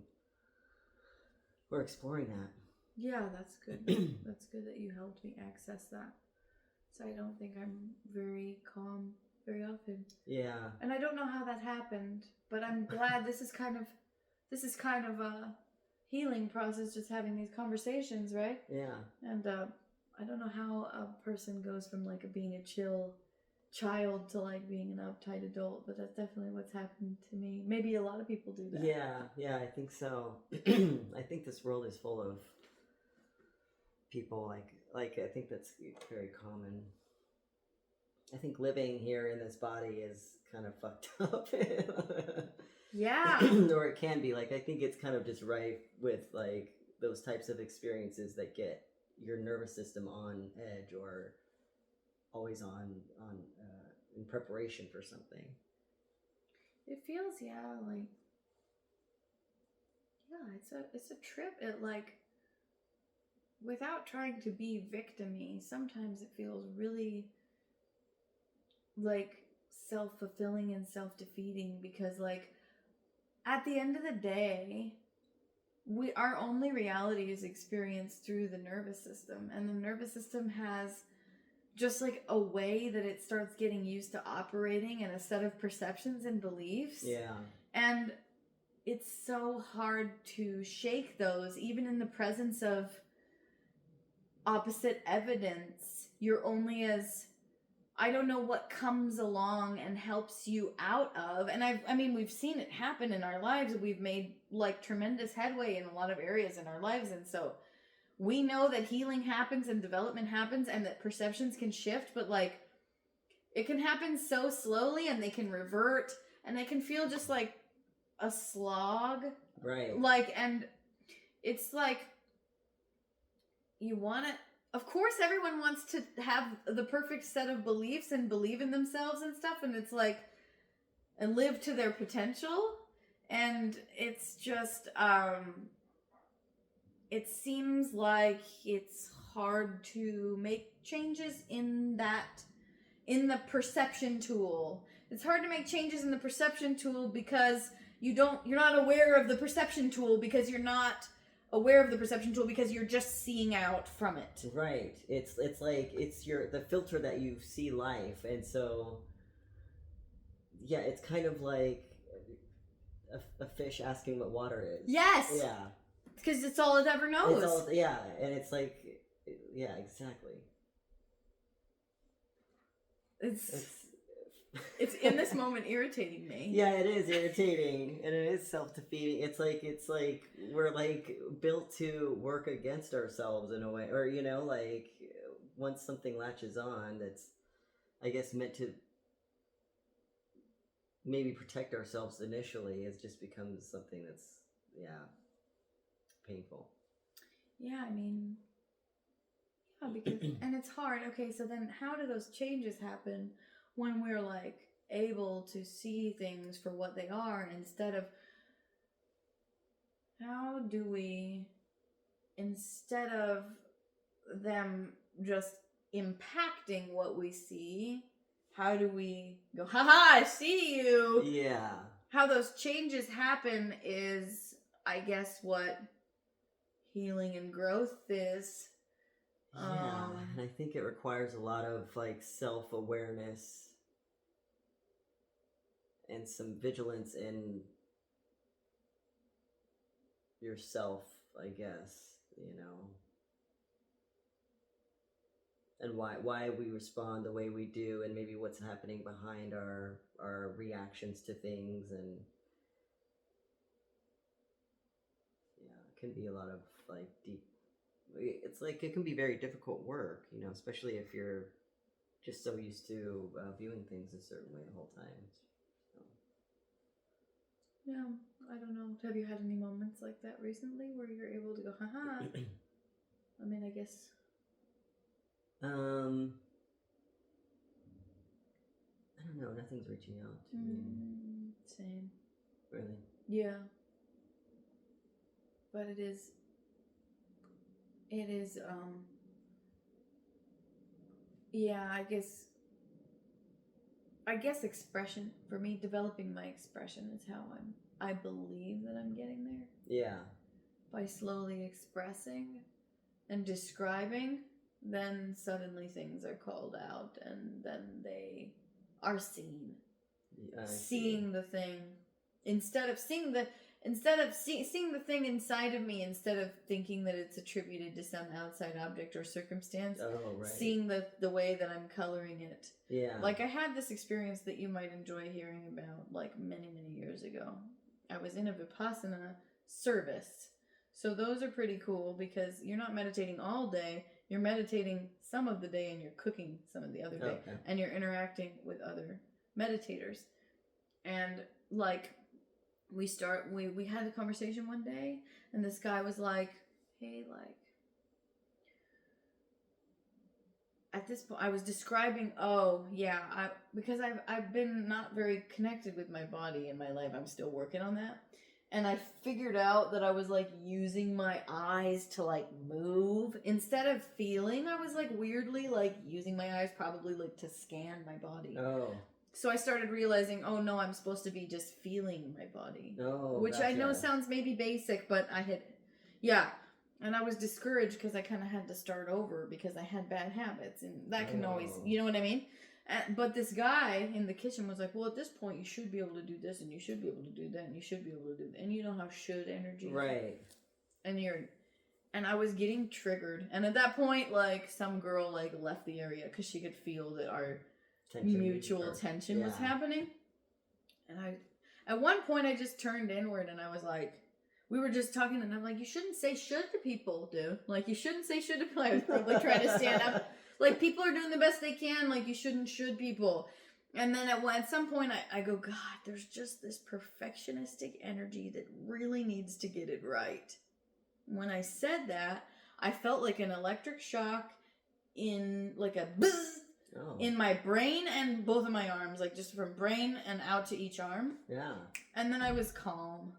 Speaker 1: were exploring that.
Speaker 2: Yeah, that's good. That's good that you helped me access that. So I don't think I'm very calm very often.
Speaker 1: Yeah.
Speaker 2: And I don't know how that happened, but I'm glad this is kind of a healing process, just having these conversations, right?
Speaker 1: Yeah.
Speaker 2: And I don't know how a person goes from like being a chill child to like being an uptight adult, but that's definitely what's happened to me. Maybe a lot of people do that.
Speaker 1: Yeah, I think so. I think this world is full of people like I think that's very common. I think living here in this body is kind of fucked up.
Speaker 2: Yeah.
Speaker 1: Or it can be. Like I think it's kind of just rife with like those types of experiences that get your nervous system on edge or always on in preparation for something.
Speaker 2: It feels like it's a trip. It like, without trying to be victim-y, sometimes it feels really like self-fulfilling and self-defeating, because like at the end of the day, our only reality is experienced through the nervous system, and the nervous system has just like a way that it starts getting used to operating, and a set of perceptions and beliefs.
Speaker 1: Yeah.
Speaker 2: And it's so hard to shake those, even in the presence of opposite evidence. You're only as, I don't know what comes along and helps you out of. And I mean, we've seen it happen in our lives. We've made like tremendous headway in a lot of areas in our lives. And so we know that healing happens and development happens and that perceptions can shift, but like it can happen so slowly, and they can revert, and they can feel just like a slog.
Speaker 1: Right.
Speaker 2: Like, and it's like, you want to, of course everyone wants to have the perfect set of beliefs and believe in themselves and stuff, and it's like, and live to their potential, and it's just it seems like it's hard to make changes in the perception tool. It's hard to make changes in the perception tool because you're not aware of the perception tool, because you're not aware of the perception tool because you're just seeing out from it.
Speaker 1: Right. It's like it's the filter that you see life, and so yeah, it's kind of like a fish asking what water is.
Speaker 2: Yes.
Speaker 1: Yeah.
Speaker 2: Because it's all it ever knows.
Speaker 1: Yeah, and it's like, yeah, exactly.
Speaker 2: It's in this moment irritating me.
Speaker 1: Yeah, it is irritating, and it is self-defeating. It's like we're like built to work against ourselves in a way, or you know, like once something latches on, that's I guess meant to maybe protect ourselves initially, it just becomes something that's painful.
Speaker 2: Yeah, I mean, yeah, because and it's hard. Okay, so then how do those changes happen when we're like able to see things for what they are, instead of, how do we, instead of them just impacting what we see, how do we go, haha, I see you?
Speaker 1: Yeah.
Speaker 2: How those changes happen is, I guess, what healing and growth is.
Speaker 1: Yeah. I think it requires a lot of like self-awareness and some vigilance in yourself, I guess, and why we respond the way we do, and maybe what's happening behind our reactions to things. And yeah, it can be a lot of like deep, it's like it can be very difficult work, especially if you're just so used to viewing things a certain way the whole time. So.
Speaker 2: Yeah, I don't know. Have you had any moments like that recently where you're able to go, haha? I mean, I guess.
Speaker 1: I don't know. Nothing's reaching out to me.
Speaker 2: Same.
Speaker 1: Really?
Speaker 2: Yeah. But it is, yeah, I guess expression, for me, developing my expression is how I believe that I'm getting there.
Speaker 1: Yeah.
Speaker 2: By slowly expressing and describing, then suddenly things are called out, and then they are seen. Seeing the thing instead of seeing the thing inside of me, instead of thinking that it's attributed to some outside object or circumstance.
Speaker 1: Oh, right.
Speaker 2: Seeing the way that I'm coloring it.
Speaker 1: Yeah.
Speaker 2: Like, I had this experience that you might enjoy hearing about, like, many, many years ago. I was in a Vipassana service. So those are pretty cool because you're not meditating all day. You're meditating some of the day, and you're cooking some of the other day.
Speaker 1: Okay.
Speaker 2: And you're interacting with other meditators. And, like, we had a conversation one day, and this guy was like, hey, like, at this point, I was describing, because I've been not very connected with my body in my life. I'm still working on that. And I figured out that I was, like, using my eyes to, like, move. Instead of feeling, I was, like, weirdly, like, using my eyes probably, like, to scan my body.
Speaker 1: Oh.
Speaker 2: So I started realizing, oh, no, I'm supposed to be just feeling my body.
Speaker 1: Oh,
Speaker 2: which
Speaker 1: gotcha.
Speaker 2: I know sounds maybe basic, but yeah. And I was discouraged because I kind of had to start over because I had bad habits. And that can always, you know what I mean? But this guy in the kitchen was like, well, at this point, you should be able to do this, and you should be able to do that, and you should be able to do that. And you know how should energy.
Speaker 1: Right.
Speaker 2: And I was getting triggered. And at that point, like, some girl, like, left the area because she could feel that our mutual tension was happening. And at one point, I just turned inward, and I was like, we were just talking, and I'm like, you shouldn't say should to people, dude. Like, you shouldn't say should to people. I was probably trying to stand up. Like, people are doing the best they can. Like, you shouldn't should people. And then at some point, I go, God, there's just this perfectionistic energy that really needs to get it right. When I said that, I felt like an electric shock in, like, a buzz in my brain and both of my arms. Like, just from brain and out to each arm.
Speaker 1: Yeah.
Speaker 2: And then I was calm.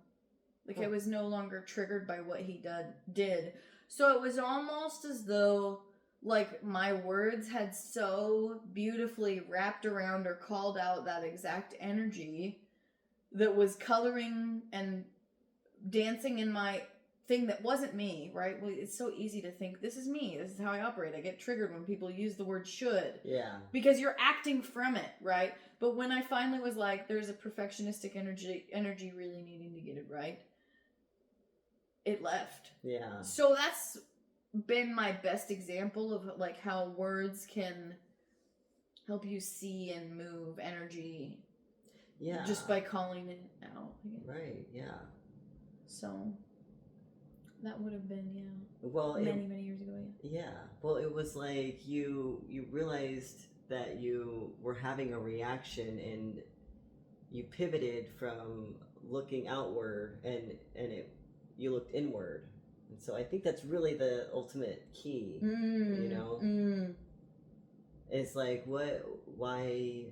Speaker 2: Like, I was no longer triggered by what he did. So it was almost as though, like, my words had so beautifully wrapped around or called out that exact energy that was coloring and dancing in my thing that wasn't me, right? Well, it's so easy to think, this is me. This is how I operate. I get triggered when people use the word should.
Speaker 1: Yeah.
Speaker 2: Because you're acting from it, right? But when I finally was like, there's a perfectionistic energy really needing to get it right, it left.
Speaker 1: Yeah.
Speaker 2: So that's been my best example of, like, how words can help you see and move energy.
Speaker 1: Yeah.
Speaker 2: Just by calling it out.
Speaker 1: Right, yeah.
Speaker 2: So that would have been,
Speaker 1: well,
Speaker 2: many years ago,
Speaker 1: Yeah. Well, it was like you realized that you were having a reaction, and you pivoted from looking outward, and you looked inward. And so I think that's really the ultimate key, It's like, why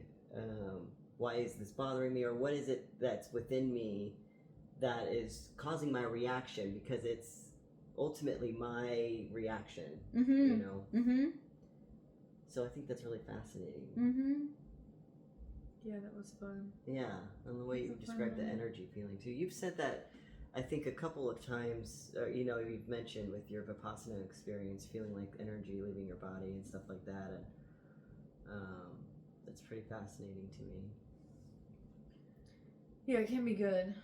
Speaker 1: is this bothering me, or what is it that's within me that is causing my reaction, because it's ultimately my reaction, So I think that's really fascinating.
Speaker 2: Yeah, that was fun.
Speaker 1: Yeah, and the way you described the energy feeling too. You've said that I think a couple of times, you've mentioned with your Vipassana experience, feeling like energy leaving your body and stuff like that. And that's pretty fascinating to me.
Speaker 2: Yeah, it can be good.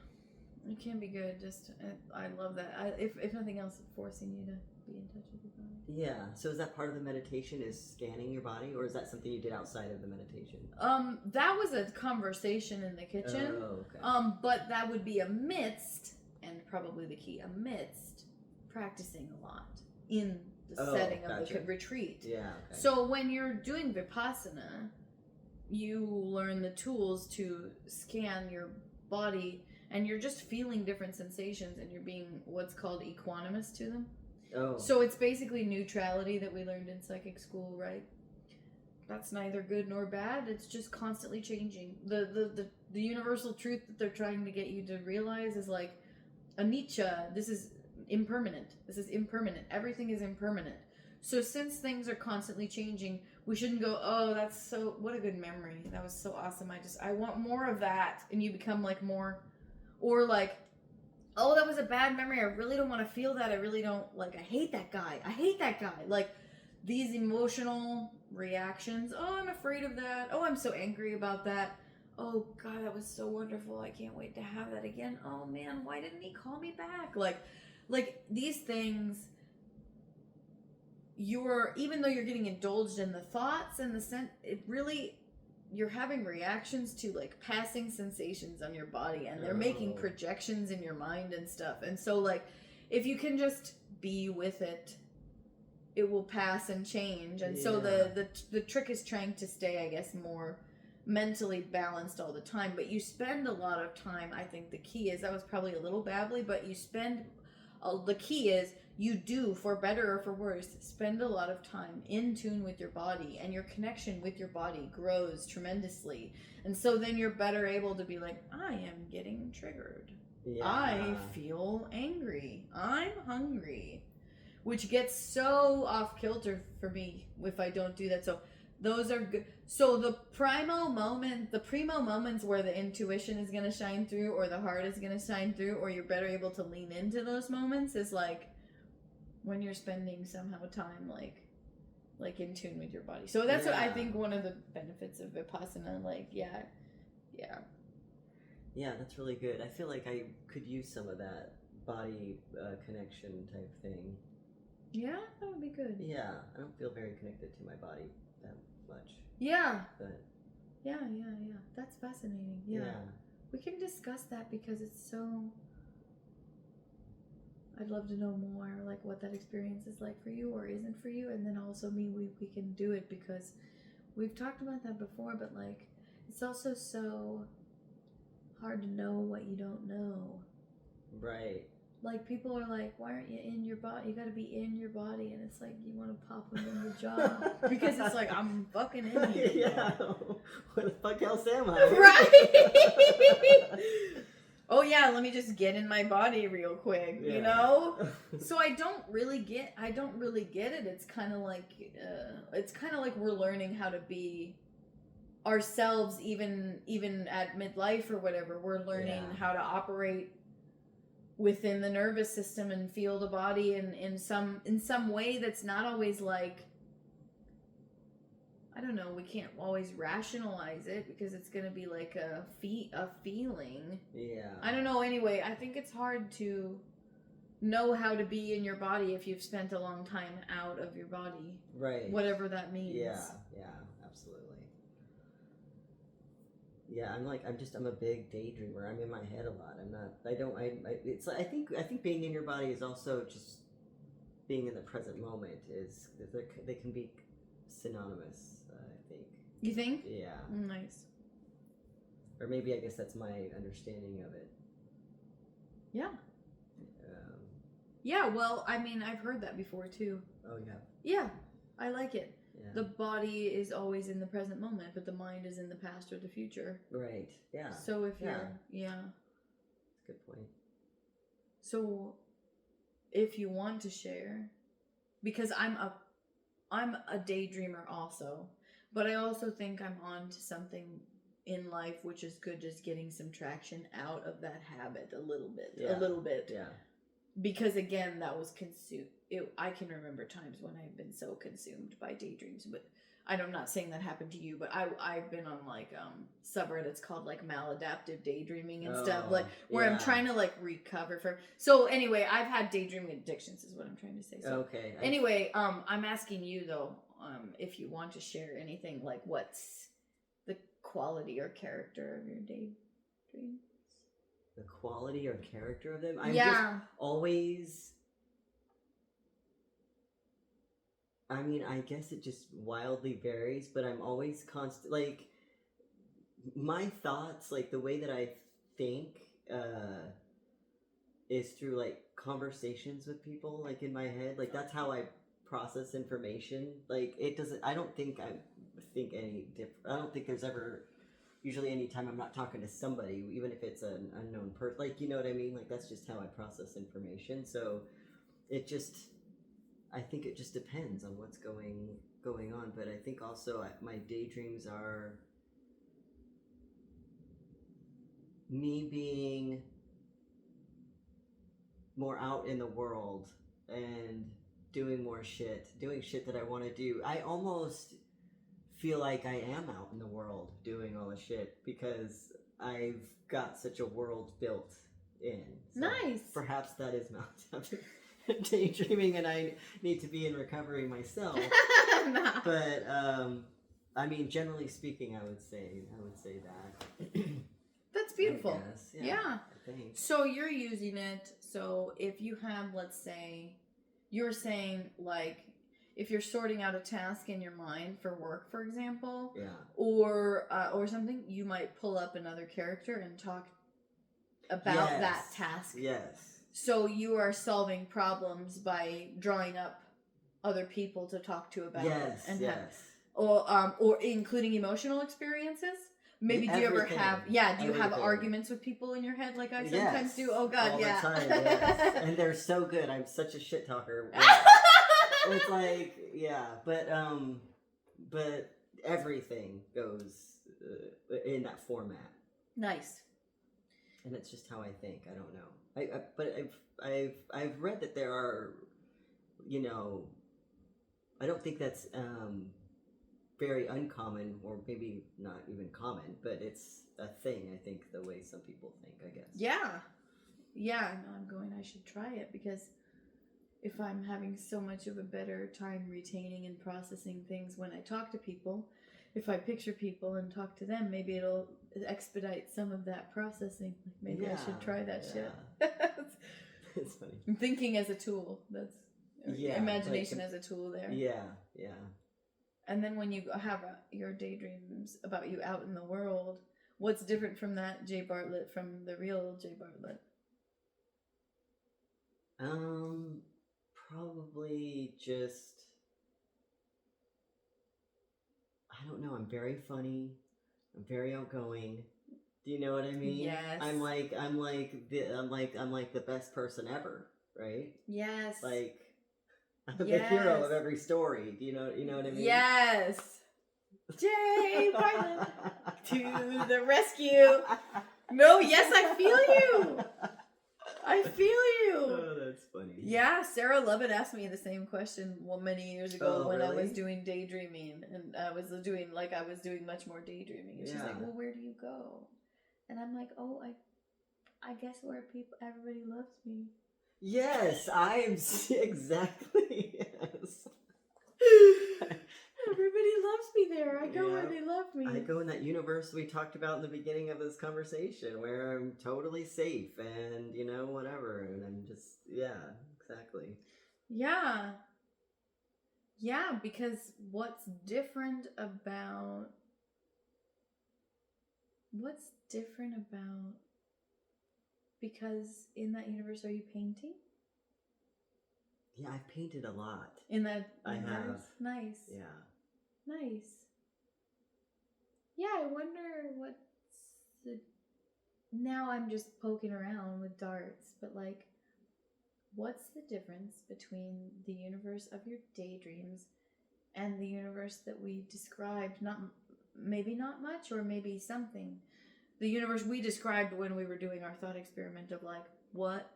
Speaker 2: It can be good. Just, I love that. If nothing else, forcing you to be in touch with your body.
Speaker 1: Yeah. So is that part of the meditation, is scanning your body, or is that something you did outside of the meditation?
Speaker 2: That was a conversation in the kitchen.
Speaker 1: Oh, okay.
Speaker 2: But that would be amidst, and probably the key, amidst practicing a lot in the setting of the retreat.
Speaker 1: Yeah. Okay.
Speaker 2: So when you're doing Vipassana, you learn the tools to scan your body, and you're just feeling different sensations, and you're being what's called equanimous to them.
Speaker 1: Oh.
Speaker 2: So it's basically neutrality that we learned in psychic school, right? That's neither good nor bad. It's just constantly changing. The universal truth that they're trying to get you to realize is like anicca. This is impermanent. This is impermanent. Everything is impermanent. So since things are constantly changing, we shouldn't go, oh, that's so, what a good memory. That was so awesome. I want more of that. And you become like more, or like, oh, that was a bad memory. I really don't want to feel that. I really don't, like, I hate that guy. I hate that guy. Like, these emotional reactions. Oh, I'm afraid of that. Oh, I'm so angry about that. Oh, God, that was so wonderful. I can't wait to have that again. Oh, man, why didn't he call me back? Like these things, even though you're getting indulged in the thoughts and the sense, it really, you're having reactions to like passing sensations on your body, and they're making projections in your mind and stuff. And so like, if you can just be with it, it will pass and change. And so the trick is trying to stay, I guess, more mentally balanced all the time. But you spend a lot of time, I think the key is, that was probably a little babbly, but the key is, you do, for better or for worse, spend a lot of time in tune with your body, and your connection with your body grows tremendously. And so then you're better able to be like, I am getting triggered. Yeah. I feel angry. I'm hungry. Which gets so off kilter for me if I don't do that. So those are good. So the primo moments where the intuition is going to shine through, or the heart is going to shine through, or you're better able to lean into those moments, is like when you're spending somehow time like in tune with your body. So that's what I think one of the benefits of Vipassana. Like, yeah,
Speaker 1: that's really good. I feel like I could use some of that body connection type thing.
Speaker 2: Yeah, that would be good.
Speaker 1: Yeah, I don't feel very connected to my body that much.
Speaker 2: Yeah.
Speaker 1: But
Speaker 2: yeah. That's fascinating. Yeah. We can discuss that, because it's so, I'd love to know more, like what that experience is like for you or isn't for you. And then also we can do it, because we've talked about that before, but like, it's also so hard to know what you don't know.
Speaker 1: Right.
Speaker 2: Like, people are like, why aren't you in your body? You gotta be in your body. And it's like, you want to pop them in the jaw. Because it's like, I'm fucking in here.
Speaker 1: Yeah. What the fuck else am I?
Speaker 2: Right? Oh yeah, let me just get in my body real quick, you know? So I don't really get it. It's kind of like we're learning how to be ourselves, even at midlife or whatever. We're learning how to operate within the nervous system and feel the body in some way that's not always like, I don't know, we can't always rationalize it, because it's going to be like a feeling. Yeah. I don't know. Anyway, I think it's hard to know how to be in your body if you've spent a long time out of your body.
Speaker 1: Right.
Speaker 2: Whatever that means.
Speaker 1: Yeah, absolutely. Yeah, I'm a big daydreamer. I'm in my head a lot. I think being in your body is also just being in the present moment. They can be synonymous, I think.
Speaker 2: You think?
Speaker 1: Yeah.
Speaker 2: Nice.
Speaker 1: Or maybe, I guess that's my understanding of it.
Speaker 2: Yeah. Yeah, well, I mean, I've heard that before too.
Speaker 1: Oh, yeah.
Speaker 2: Yeah, I like it.
Speaker 1: Yeah.
Speaker 2: The body is always in the present moment, but the mind is in the past or the future.
Speaker 1: Right. Yeah.
Speaker 2: So if you're,
Speaker 1: Good point.
Speaker 2: So if you want to share, because I'm a daydreamer also, but I also think I'm on to something in life, which is good, just getting some traction out of that habit a little bit.
Speaker 1: Yeah.
Speaker 2: Because again, that was consumed. I can remember times when I've been so consumed by daydreams, but I'm not saying that happened to you, but I've been on like subreddits called like maladaptive daydreaming and stuff, like where I'm trying to like recover from. So anyway, I've had daydreaming addictions, is what I'm trying to say. So
Speaker 1: Okay.
Speaker 2: anyway, I'm asking you though, if you want to share anything, like what's the quality or character of your daydreams?
Speaker 1: The quality or character of them? I'm
Speaker 2: Yeah.
Speaker 1: just always. I mean, I guess it just wildly varies, but I'm always constant. Like, my thoughts, like, the way that I think is through, like, conversations with people, like, in my head. Like, that's how I process information. Like, it doesn't. I don't think I think any different. I don't think there's ever. Usually, anytime I'm not talking to somebody, even if it's an unknown person, like, you know what I mean? Like, that's just how I process information. So, it just. I think it just depends on what's going on, but I think also my daydreams are me being more out in the world and doing more shit, doing shit that I want to do. I almost feel like I am out in the world doing all the shit because I've got such a world built in. So
Speaker 2: nice.
Speaker 1: Perhaps that is maladaptive daydreaming, and I need to be in recovery myself.
Speaker 2: Nah.
Speaker 1: But I mean, generally speaking, I would say that.
Speaker 2: That's beautiful.
Speaker 1: I guess.
Speaker 2: Yeah.
Speaker 1: I think.
Speaker 2: So you're using it. So if you have, let's say, you're saying like, if you're sorting out a task in your mind for work, for example,
Speaker 1: Yeah.
Speaker 2: or something, you might pull up another character and talk about that task.
Speaker 1: Yes.
Speaker 2: So you are solving problems by drawing up other people to talk to about it, and or including emotional experiences. Maybe do you ever have? Yeah, do you have arguments with people in your head like I sometimes do? Oh God,
Speaker 1: all
Speaker 2: yeah.
Speaker 1: the time, yes. And they're so good. I'm such a shit talker. It's like, yeah, but everything goes in that format.
Speaker 2: Nice.
Speaker 1: And it's just how I think. I don't know. But I've read that there are, you know, I don't think that's very uncommon, or maybe not even common, but it's a thing. I think the way some people think, I guess.
Speaker 2: Yeah. No, I should try it, because if I'm having so much of a better time retaining and processing things when I talk to people, if I picture people and talk to them, maybe it'll expedite some of that processing. Maybe I should try that shit.
Speaker 1: It's funny.
Speaker 2: I'm thinking as a tool. That's imagination as a tool there.
Speaker 1: Yeah.
Speaker 2: And then when you have your daydreams about you out in the world, what's different from that Jay Bartlett from the real Jay Bartlett?
Speaker 1: Probably just, I don't know, I'm very funny. I'm very outgoing. Do you know what I mean?
Speaker 2: Yes.
Speaker 1: I'm like the best person ever, right?
Speaker 2: Yes.
Speaker 1: Like, I'm the hero of every story. Do you know what I mean?
Speaker 2: Yes. Jay Bartlett to the rescue. No, yes, I feel you. I feel you.
Speaker 1: Oh, that's funny.
Speaker 2: Yeah, Sarah Lovett asked me the same question many years ago when
Speaker 1: really?
Speaker 2: I was doing daydreaming, and I was doing much more daydreaming. And she's like, "Well, where do you go?" And I'm like, "Oh, I guess where everybody loves me."
Speaker 1: Yes, I am exactly. Yes.
Speaker 2: Everybody loves me there. I go where they love me.
Speaker 1: I go in that universe we talked about in the beginning of this conversation, where I'm totally safe and, you know, whatever. And I'm just, exactly.
Speaker 2: Yeah. Yeah, because what's different about because in that universe, are you painting?
Speaker 1: Yeah, I've painted a lot.
Speaker 2: In that universe?
Speaker 1: I have.
Speaker 2: Nice.
Speaker 1: Yeah.
Speaker 2: Nice. Yeah, I wonder now I'm just poking around with darts, but like, what's the difference between the universe of your daydreams and the universe that we described, not maybe not much, or maybe something. The universe we described when we were doing our thought experiment of like, what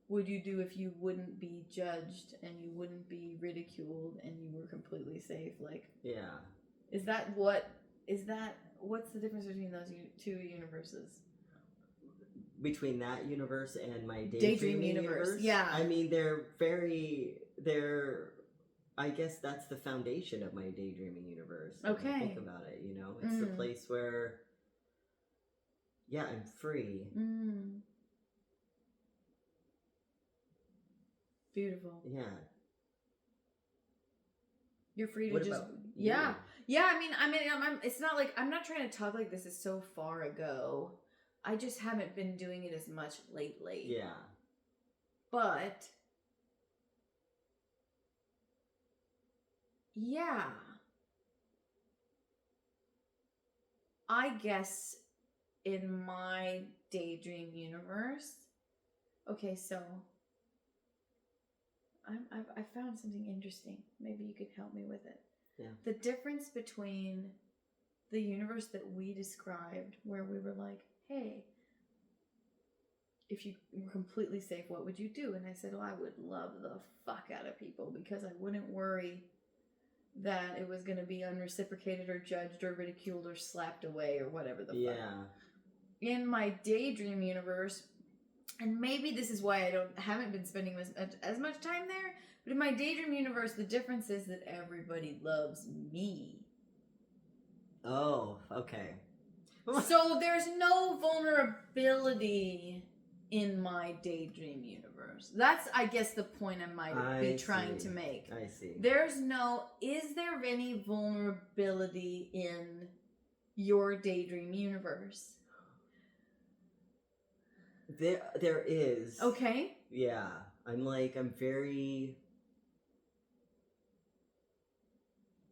Speaker 2: would you do if you wouldn't be judged and you wouldn't be ridiculed and you were completely safe? Like,
Speaker 1: Yeah.
Speaker 2: What's the difference between those two universes?
Speaker 1: Between that universe and my
Speaker 2: Daydream universe. Yeah.
Speaker 1: I mean, I guess that's the foundation of my daydreaming universe.
Speaker 2: Okay.
Speaker 1: When I think about it, you know, it's the place where, yeah, I'm free.
Speaker 2: Beautiful.
Speaker 1: Yeah.
Speaker 2: You're free to
Speaker 1: What
Speaker 2: just,
Speaker 1: about
Speaker 2: yeah.
Speaker 1: you?
Speaker 2: Yeah, I mean, it's not like, I'm not trying to talk like this is so far ago. I just haven't been doing it as much lately.
Speaker 1: Yeah.
Speaker 2: But, yeah. I guess in my daydream universe, okay, so I found something interesting. Maybe you could help me with it.
Speaker 1: Yeah.
Speaker 2: The difference between the universe that we described, where we were like, hey, if you were completely safe, what would you do? And I said, I would love the fuck out of people because I wouldn't worry that it was going to be unreciprocated or judged or ridiculed or slapped away or whatever the fuck. In my daydream universe, and maybe this is why I haven't been spending as much time there, but in my daydream universe, the difference is that everybody loves me.
Speaker 1: Oh, okay.
Speaker 2: So there's no vulnerability in my daydream universe. That's, I guess, the point I might be trying to make.
Speaker 1: I see.
Speaker 2: Is there any vulnerability in your daydream universe?
Speaker 1: There is.
Speaker 2: Okay.
Speaker 1: Yeah. I'm very,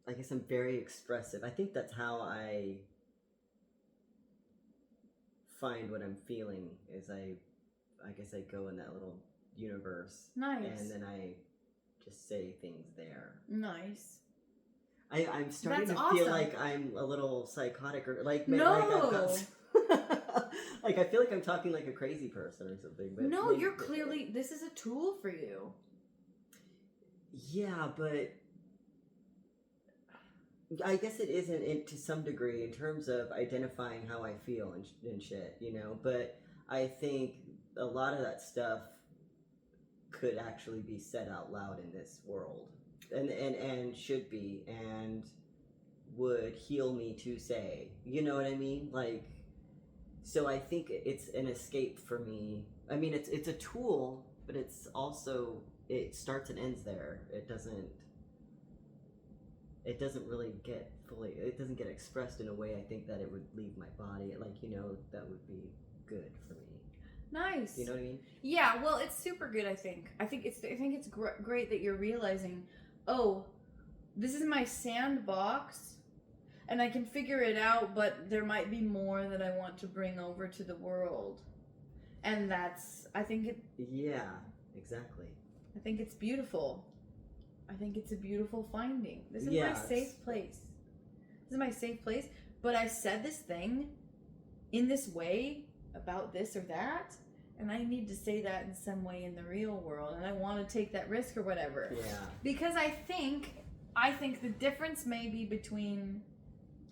Speaker 1: I guess I'm very expressive. I think that's how I find what I'm feeling is I guess I go in that little universe.
Speaker 2: Nice.
Speaker 1: And then I just say things there.
Speaker 2: Nice.
Speaker 1: I'm starting
Speaker 2: That's
Speaker 1: to
Speaker 2: awesome.
Speaker 1: feel like I'm a little psychotic or like
Speaker 2: no.
Speaker 1: like I've got like I feel like I'm talking like a crazy person or something. But
Speaker 2: no, you're clearly, this is a tool for you.
Speaker 1: Yeah, but I guess it isn't to some degree in terms of identifying how I feel and shit, you know. But I think a lot of that stuff could actually be said out loud in this world, and should be, and would heal me to say. You know what I mean? Like, so I think it's an escape for me. I mean, it's a tool, but it's also, it starts and ends there. It doesn't really get fully, it doesn't get expressed in a way I think that it would leave my body. Like, you know, that would be good for me.
Speaker 2: Nice.
Speaker 1: You know what I mean?
Speaker 2: Yeah, well, it's super good, I think. I think it's great that you're realizing, oh, this is my sandbox, and I can figure it out, but there might be more that I want to bring over to the world. And that's, I think it...
Speaker 1: Yeah, exactly.
Speaker 2: I think it's beautiful. I think it's a beautiful finding. This is my safe place. This is my safe place. But I said this thing in this way about this or that, and I need to say that in some way in the real world, and I want to take that risk or whatever.
Speaker 1: Yeah.
Speaker 2: Because I think the difference may be between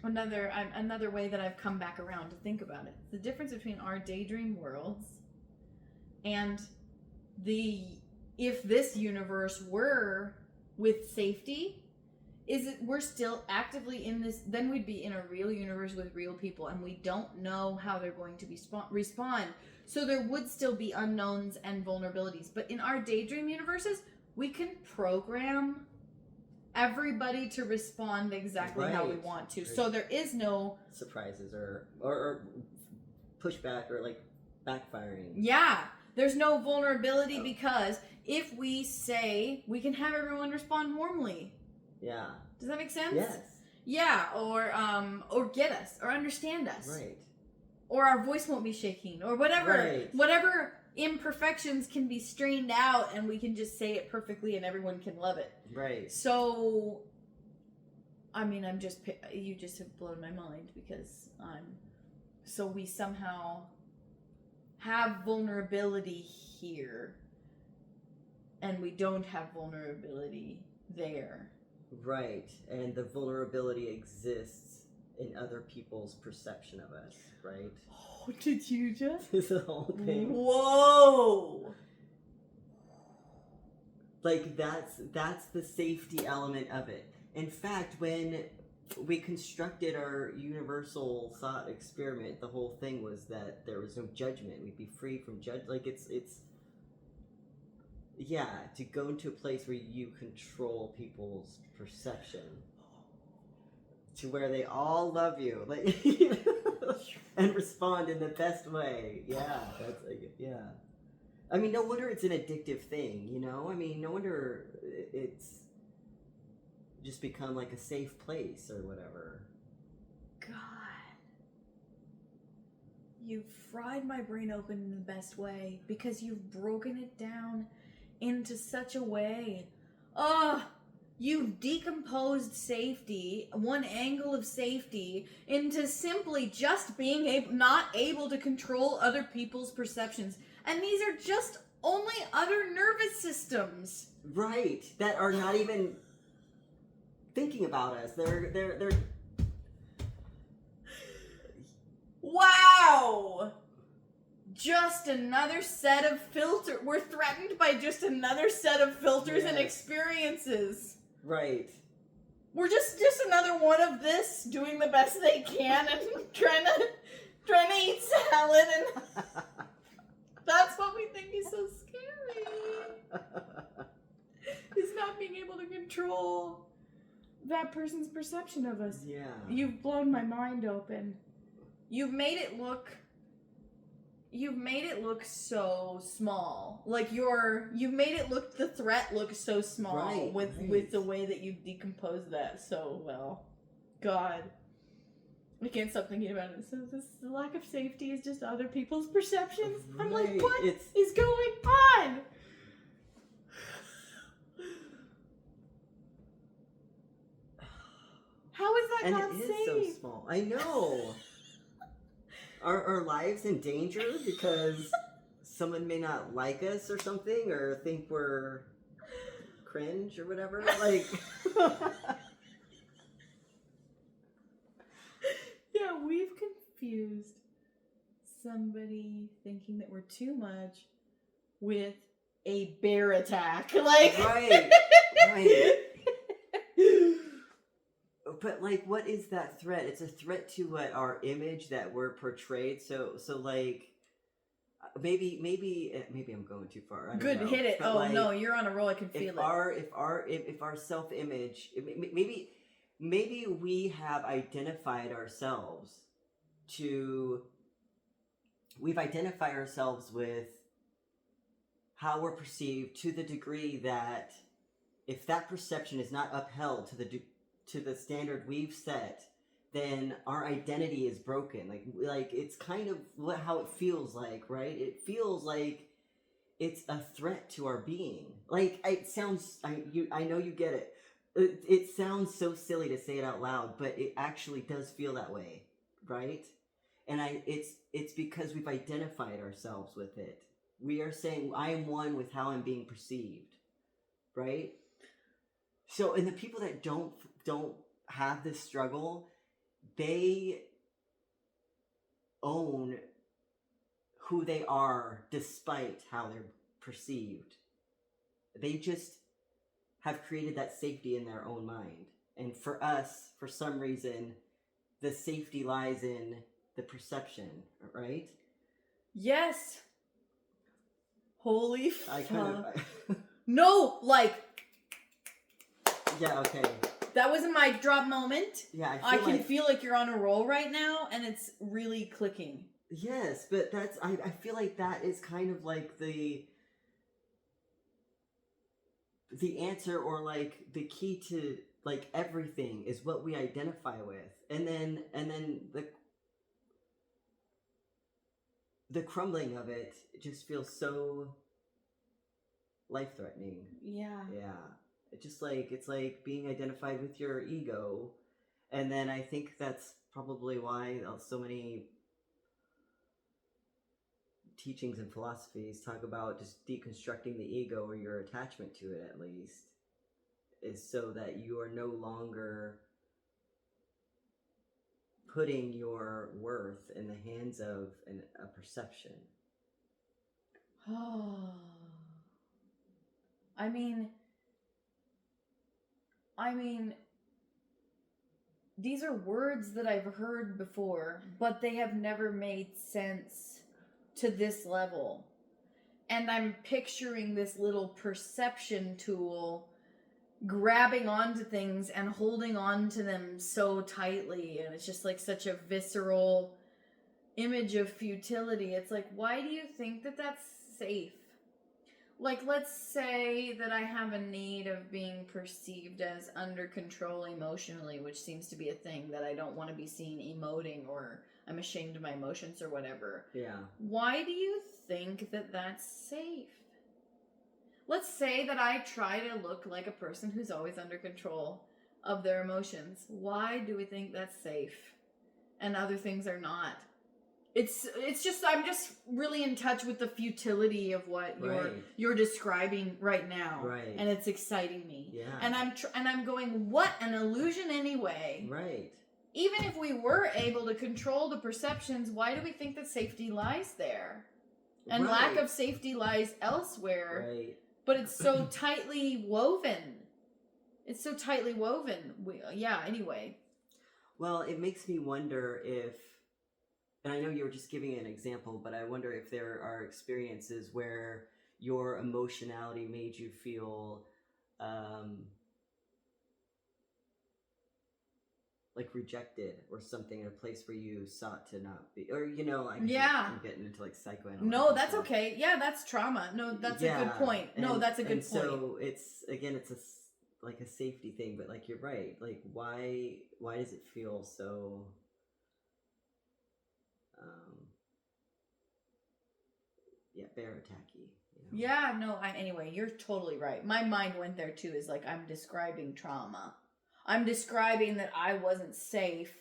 Speaker 2: another way that I've come back around to think about it. The difference between our daydream worlds and if this universe were with safety, is it we're still actively in this, then we'd be in a real universe with real people, and we don't know how they're going to respond. So there would still be unknowns and vulnerabilities. But in our daydream universes, we can program everybody to respond exactly how we want to. So there is no
Speaker 1: surprises or pushback or like backfiring.
Speaker 2: Yeah. There's no vulnerability because if we say, we can have everyone respond warmly.
Speaker 1: Yeah.
Speaker 2: Does that make sense?
Speaker 1: Yes.
Speaker 2: Yeah, or get us, or understand us.
Speaker 1: Right.
Speaker 2: Or our voice won't be shaking, or whatever.
Speaker 1: Right.
Speaker 2: Whatever imperfections can be strained out, and we can just say it perfectly and everyone can love it.
Speaker 1: Right.
Speaker 2: So, I mean, you just have blown my mind because so we somehow have vulnerability here and we don't have vulnerability there.
Speaker 1: Right, and the vulnerability exists in other people's perception of us, right?
Speaker 2: Oh, did you just?
Speaker 1: This is the whole thing.
Speaker 2: Whoa!
Speaker 1: Like that's the safety element of it. In fact, when we constructed our universal thought experiment, the whole thing was that there was no judgment. We'd be free from like it's yeah, to go into a place where you control people's perception to where they all love you, like, and respond in the best way. Yeah, that's like, yeah. I mean, no wonder it's an addictive thing, you know? I mean, no wonder it's just become like a safe place or whatever.
Speaker 2: God. You've fried my brain open in the best way because you've broken it down into such a way. You've decomposed safety, one angle of safety, into simply just being not able to control other people's perceptions. And these are just only other nervous systems.
Speaker 1: Right, that are not even thinking about us. They're
Speaker 2: Wow! Just another set of filters. We're threatened by just another set of filters and experiences.
Speaker 1: Right.
Speaker 2: We're just another one of this, doing the best they can and trying to eat salad, and that's what we think is so scary. Is not being able to control that person's perception of us.
Speaker 1: Yeah.
Speaker 2: You've blown my mind open. You've made it look so small. Like you've made it look, the threat look so small with the way that you've decomposed that so well. God. I can't stop thinking about it. So this lack of safety is just other people's perceptions. Right. I'm like, what is going on? How is that not safe? And it is
Speaker 1: so small. I know. Are our lives in danger because someone may not like us or something, or think we're cringe or whatever? Like,
Speaker 2: yeah, we've confused somebody thinking that we're too much with a bear attack. Like,
Speaker 1: right. But like, what is that threat? It's a threat to what, our image that we're portrayed. So like, maybe I'm going too far.
Speaker 2: Good, hit it. Oh like, no, you're on a roll. I can feel
Speaker 1: it. If our self-image, maybe we have identified ourselves we've identified ourselves with how we're perceived to the degree that if that perception is not upheld to the standard we've set, then our identity is broken. Like it's kind of how it feels like, right? It feels like it's a threat to our being. Like, it sounds, I know you get it. It sounds so silly to say it out loud, but it actually does feel that way, right? And it's because we've identified ourselves with it. We are saying, I am one with how I'm being perceived, right? So, and the people that don't have this struggle, they own who they are despite how they're perceived. They just have created that safety in their own mind. And for us, for some reason, the safety lies in the perception, right?
Speaker 2: Yes. Holy fuck.
Speaker 1: I kind of...
Speaker 2: No, like...
Speaker 1: Yeah, okay.
Speaker 2: That was a mic drop moment.
Speaker 1: Yeah,
Speaker 2: I can feel like you're on a roll right now, and it's really clicking.
Speaker 1: Yes, but that's... I feel like that is kind of like the answer, or like the key to like everything is what we identify with. And then the crumbling of it just feels so life-threatening.
Speaker 2: Yeah.
Speaker 1: Yeah. It's just like, it's like being identified with your ego And then I think that's probably why so many teachings and philosophies talk about just deconstructing the ego, or your attachment to it at least, is so that you are no longer putting your worth in the hands of a perception.
Speaker 2: I mean, these are words that I've heard before, but they have never made sense to this level. And I'm picturing this little perception tool grabbing onto things and holding on to them so tightly, and it's just like such a visceral image of futility. It's like, why do you think that that's safe? Like, let's say that I have a need of being perceived as under control emotionally, which seems to be a thing that I don't want to be seen emoting, or I'm ashamed of my emotions or whatever.
Speaker 1: Yeah.
Speaker 2: Why do you think that that's safe? Let's say that I try to look like a person who's always under control of their emotions. Why do we think that's safe and other things are not? It's just, I'm just really in touch with the futility of what you're describing right now,
Speaker 1: right?
Speaker 2: And it's exciting me.
Speaker 1: Yeah.
Speaker 2: And I'm going, what an illusion anyway.
Speaker 1: Right.
Speaker 2: Even if we were able to control the perceptions, why do we think that safety lies there? And lack of safety lies elsewhere.
Speaker 1: Right.
Speaker 2: But it's so tightly woven. It's so tightly woven. Anyway.
Speaker 1: Well, it makes me wonder if, and I know you were just giving an example, but I wonder if there are experiences where your emotionality made you feel like rejected or something, in a place where you sought to not be, or I'm getting into like psychoanalysis.
Speaker 2: No, that's okay. Yeah, that's trauma. No, that's a good point. That's a good point.
Speaker 1: So it's like a safety thing, but like, you're right. Like, why does it feel so bear attacky?
Speaker 2: Yeah, no, anyway, you're totally right. My mind went there too, is like, I'm describing trauma. I'm describing that I wasn't safe.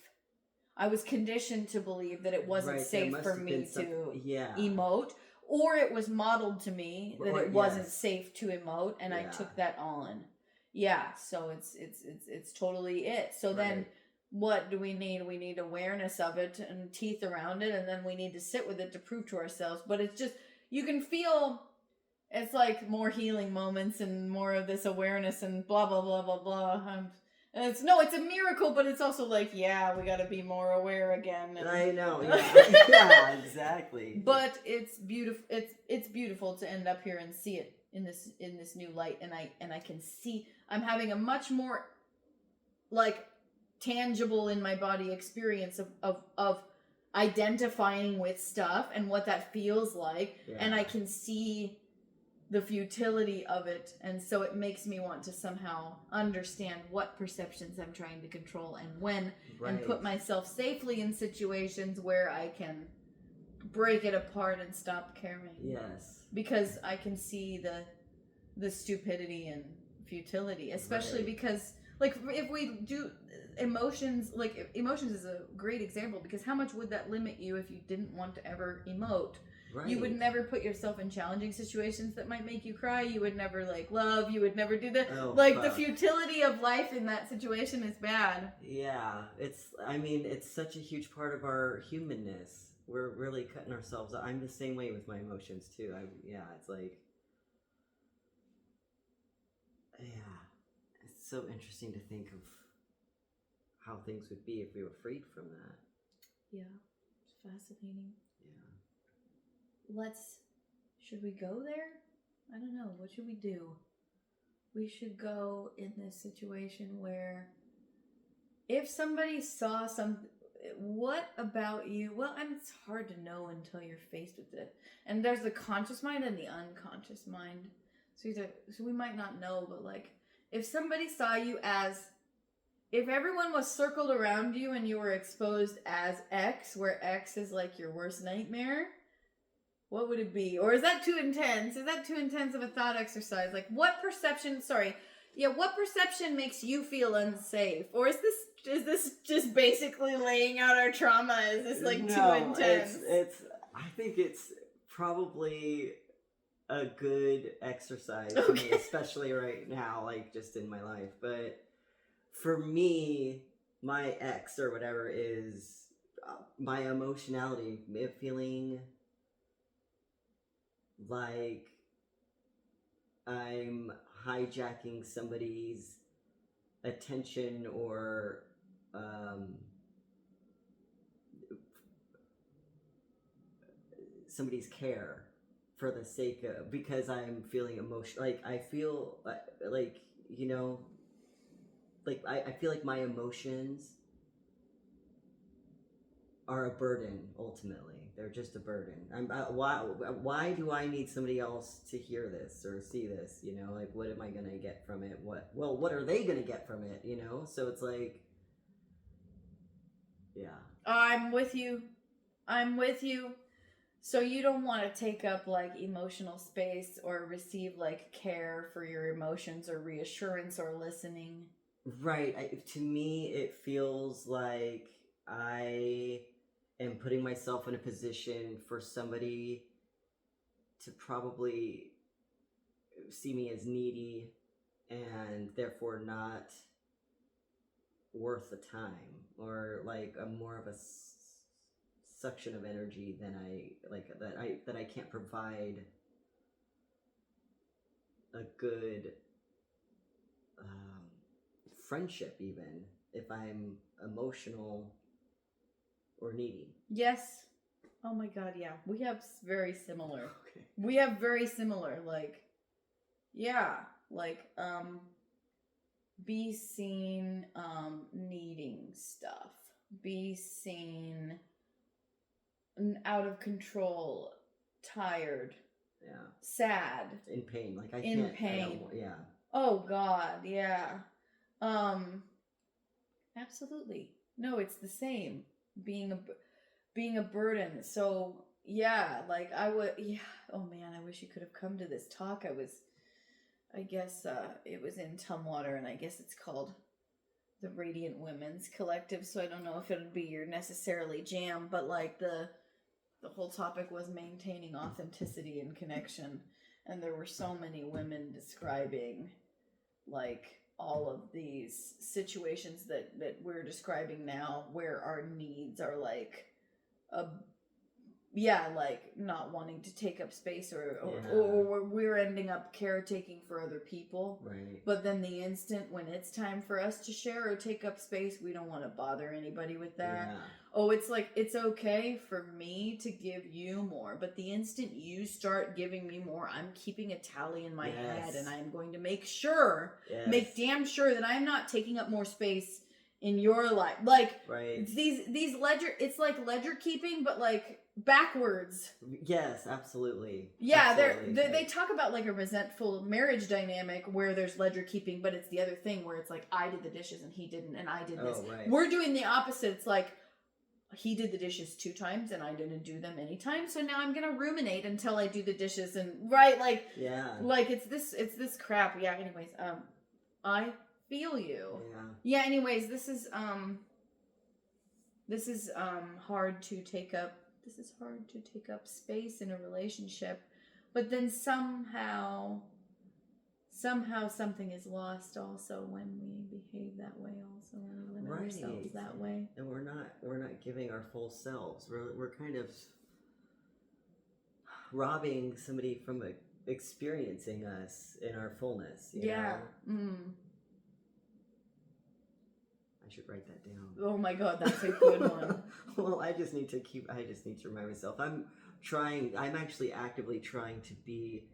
Speaker 2: I was conditioned to believe that it wasn't safe for me to emote, or it was modeled to me that it wasn't safe to emote, and I took that on. Yeah, so it's totally it. So then what do we need? We need awareness of it and teeth around it, and then we need to sit with it to prove to ourselves. But it's just, you can feel, it's like more healing moments and more of this awareness and blah, blah, blah, blah, blah. And it's a miracle, but it's also like, we got to be more aware again. And,
Speaker 1: I know, yeah, exactly.
Speaker 2: But it's beautiful. It's beautiful to end up here and see it in this new light, and I can see I'm having a much more like tangible in my body experience of identifying with stuff and what that feels like, and I can see the futility of it, and so it makes me want to somehow understand what perceptions I'm trying to control and when, and put myself safely in situations where I can break it apart and stop caring.
Speaker 1: Yes. Because
Speaker 2: I can see the stupidity and futility, especially because, like, if we do emotions, like, emotions is a great example, because how much would that limit you if you didn't want to ever emote? You would never put yourself in challenging situations that might make you cry. You would never, like, love. You would never do that. The futility of life in that situation is bad.
Speaker 1: Yeah. It's such a huge part of our humanness. We're really cutting ourselves out. I'm the same way with my emotions, too. It's like... Yeah. It's so interesting to think of how things would be if we were freed from that.
Speaker 2: Yeah. It's fascinating.
Speaker 1: Yeah.
Speaker 2: Should we go there? I don't know. What should we do? We should go in this situation where if somebody saw something, what about you? Well, it's hard to know until you're faced with it. And there's the conscious mind and the unconscious mind. So we might not know, but like, if somebody saw you as, if everyone was circled around you and you were exposed as X, where X is like your worst nightmare, what would it be? Or is that too intense? Is that too intense of a thought exercise? Like, what perception makes you feel unsafe? Or is this just basically laying out our trauma? Is this like too intense?
Speaker 1: I think it's probably a good exercise for me, especially right now, like just in my life. But for me, my ex or whatever is my emotionality, feeling like I'm hijacking somebody's attention or somebody's care for the sake of, because I'm feeling emotional. Like I feel like, you know, like I feel like my emotions are a burden. Ultimately, they're just a burden. Why do I need somebody else to hear this or see this? You know, like what am I gonna get from it? What are they gonna get from it? You know, so it's like, yeah.
Speaker 2: I'm with you. So you don't want to take up like emotional space or receive like care for your emotions or reassurance or listening.
Speaker 1: Right. To me, it feels like I am putting myself in a position for somebody to probably see me as needy and therefore not worth the time, or like a more of a suction of energy than that I can't provide a good friendship, even if I'm emotional or needy.
Speaker 2: Yes. Oh my god, yeah. We have very similar.
Speaker 1: Okay.
Speaker 2: We have very similar, like, yeah, like, be seen, needing stuff. Be seen out of control, tired.
Speaker 1: Yeah.
Speaker 2: Sad.
Speaker 1: In pain. Like I
Speaker 2: in
Speaker 1: can't.
Speaker 2: pain.
Speaker 1: Yeah.
Speaker 2: Oh god, yeah. Absolutely. No, it's the same. Being a burden. So yeah, like I would. Yeah. Oh man, I wish you could have come to this talk. I guess it was in Tumwater, and I guess it's called the Radiant Women's Collective. So I don't know if it would be your necessarily jam, but like the whole topic was maintaining authenticity and connection, and there were so many women describing like all of these situations that we're describing now where our needs are like a like not wanting to take up space or we're ending up caretaking for other people.
Speaker 1: Right.
Speaker 2: But then the instant when it's time for us to share or take up space, we don't want to bother anybody with that.
Speaker 1: Yeah.
Speaker 2: Oh, it's like, it's okay for me to give you more, but the instant you start giving me more, I'm keeping a tally in my head, and I'm going to make damn sure that I'm not taking up more space in your life. Like,
Speaker 1: right.
Speaker 2: These ledger, it's like ledger keeping, but like backwards.
Speaker 1: Yes, absolutely.
Speaker 2: Yeah,
Speaker 1: absolutely.
Speaker 2: they talk about like a resentful marriage dynamic where there's ledger keeping, but it's the other thing where it's like, I did the dishes and he didn't, and I did this.
Speaker 1: Right.
Speaker 2: We're doing the opposite. It's like, he did the dishes 2 times and I didn't do them any time, so now I'm gonna ruminate until I do the dishes. And like, yeah, like it's this crap. Yeah. Anyways, I feel you. Yeah. Anyways, this is hard to take up. This is hard to take up space in a relationship, but then somehow something is lost also when we behave that way, also when we limit ourselves that way,
Speaker 1: and we're not giving our full selves. We're kind of robbing somebody from experiencing us in our fullness. You know? I should write that down.
Speaker 2: Oh my god, that's a good one.
Speaker 1: Well, I just need to remind myself. I'm actually actively trying to be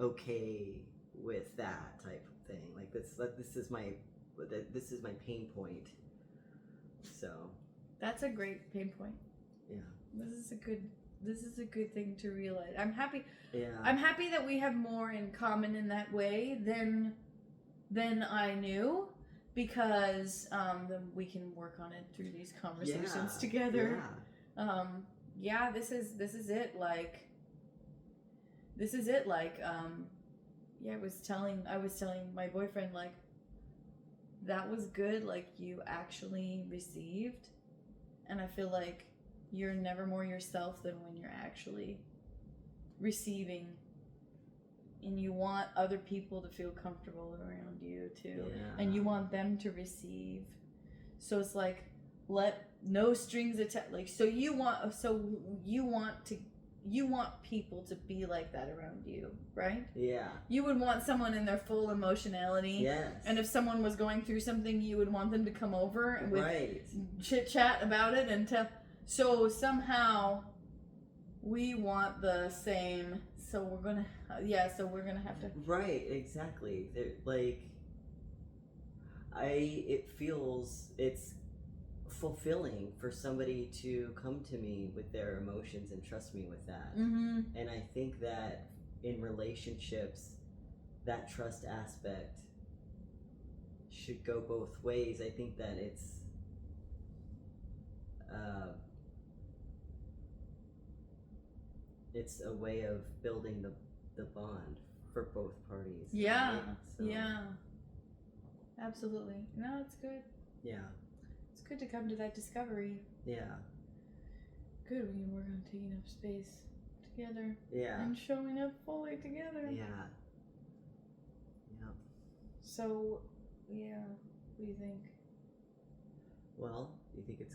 Speaker 1: okay with that type of thing. Like this is my pain point. So
Speaker 2: that's a great pain point. Yeah. This is a good thing to realize. I'm happy. Yeah. I'm happy that we have more in common in that way than I knew, because then we can work on it through these conversations together. Yeah. This is it. Like, this is it. Like, yeah, I was telling my boyfriend, like, that was good, like you actually received. And I feel like you're never more yourself than when you're actually receiving. And you want other people to feel comfortable around you too.
Speaker 1: Yeah.
Speaker 2: And you want them to receive. So it's like, let no strings attached. Like, so you want people to be like that around you, right?
Speaker 1: Yeah.
Speaker 2: You would want someone in their full emotionality.
Speaker 1: Yes.
Speaker 2: And if someone was going through something, you would want them to come over and with
Speaker 1: Right.
Speaker 2: chit chat about it and tell. So somehow we want the same. So we're gonna have to.
Speaker 1: Right. Exactly. It's fulfilling for somebody to come to me with their emotions and trust me with that.
Speaker 2: Mm-hmm.
Speaker 1: And I think that in relationships, that trust aspect should go both ways. I think that it's a way of building the bond for both parties.
Speaker 2: Yeah.
Speaker 1: Right? So,
Speaker 2: Yeah. Absolutely. No, it's good.
Speaker 1: Yeah.
Speaker 2: It's good to come to that discovery.
Speaker 1: Yeah.
Speaker 2: Good, we can work on taking up space together.
Speaker 1: Yeah.
Speaker 2: And showing up fully together.
Speaker 1: Yeah. Yep.
Speaker 2: So, yeah. What do you think?
Speaker 1: Well, you think it's...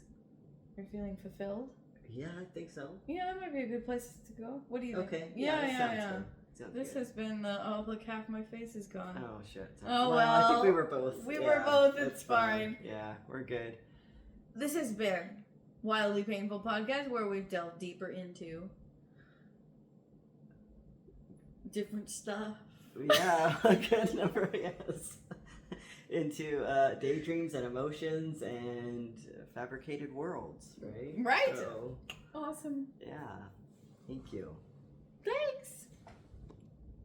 Speaker 2: You're feeling fulfilled?
Speaker 1: Yeah, I think so.
Speaker 2: Yeah, that might be a good place to go. What do you think?
Speaker 1: Okay.
Speaker 2: Yeah.
Speaker 1: Sounds
Speaker 2: This
Speaker 1: good.
Speaker 2: has been like half my face is gone.
Speaker 1: Oh, shit.
Speaker 2: Oh,
Speaker 1: well. I think
Speaker 2: well,
Speaker 1: we were both.
Speaker 2: we were both, it's
Speaker 1: that's
Speaker 2: fine.
Speaker 1: Yeah, we're good.
Speaker 2: This has been Wildly Painful Podcast, where we've delved deeper into different stuff.
Speaker 1: Yeah, a good number, yes. Into daydreams and emotions and fabricated worlds, right?
Speaker 2: Right.
Speaker 1: So,
Speaker 2: Awesome.
Speaker 1: yeah. Thank you.
Speaker 2: Thanks.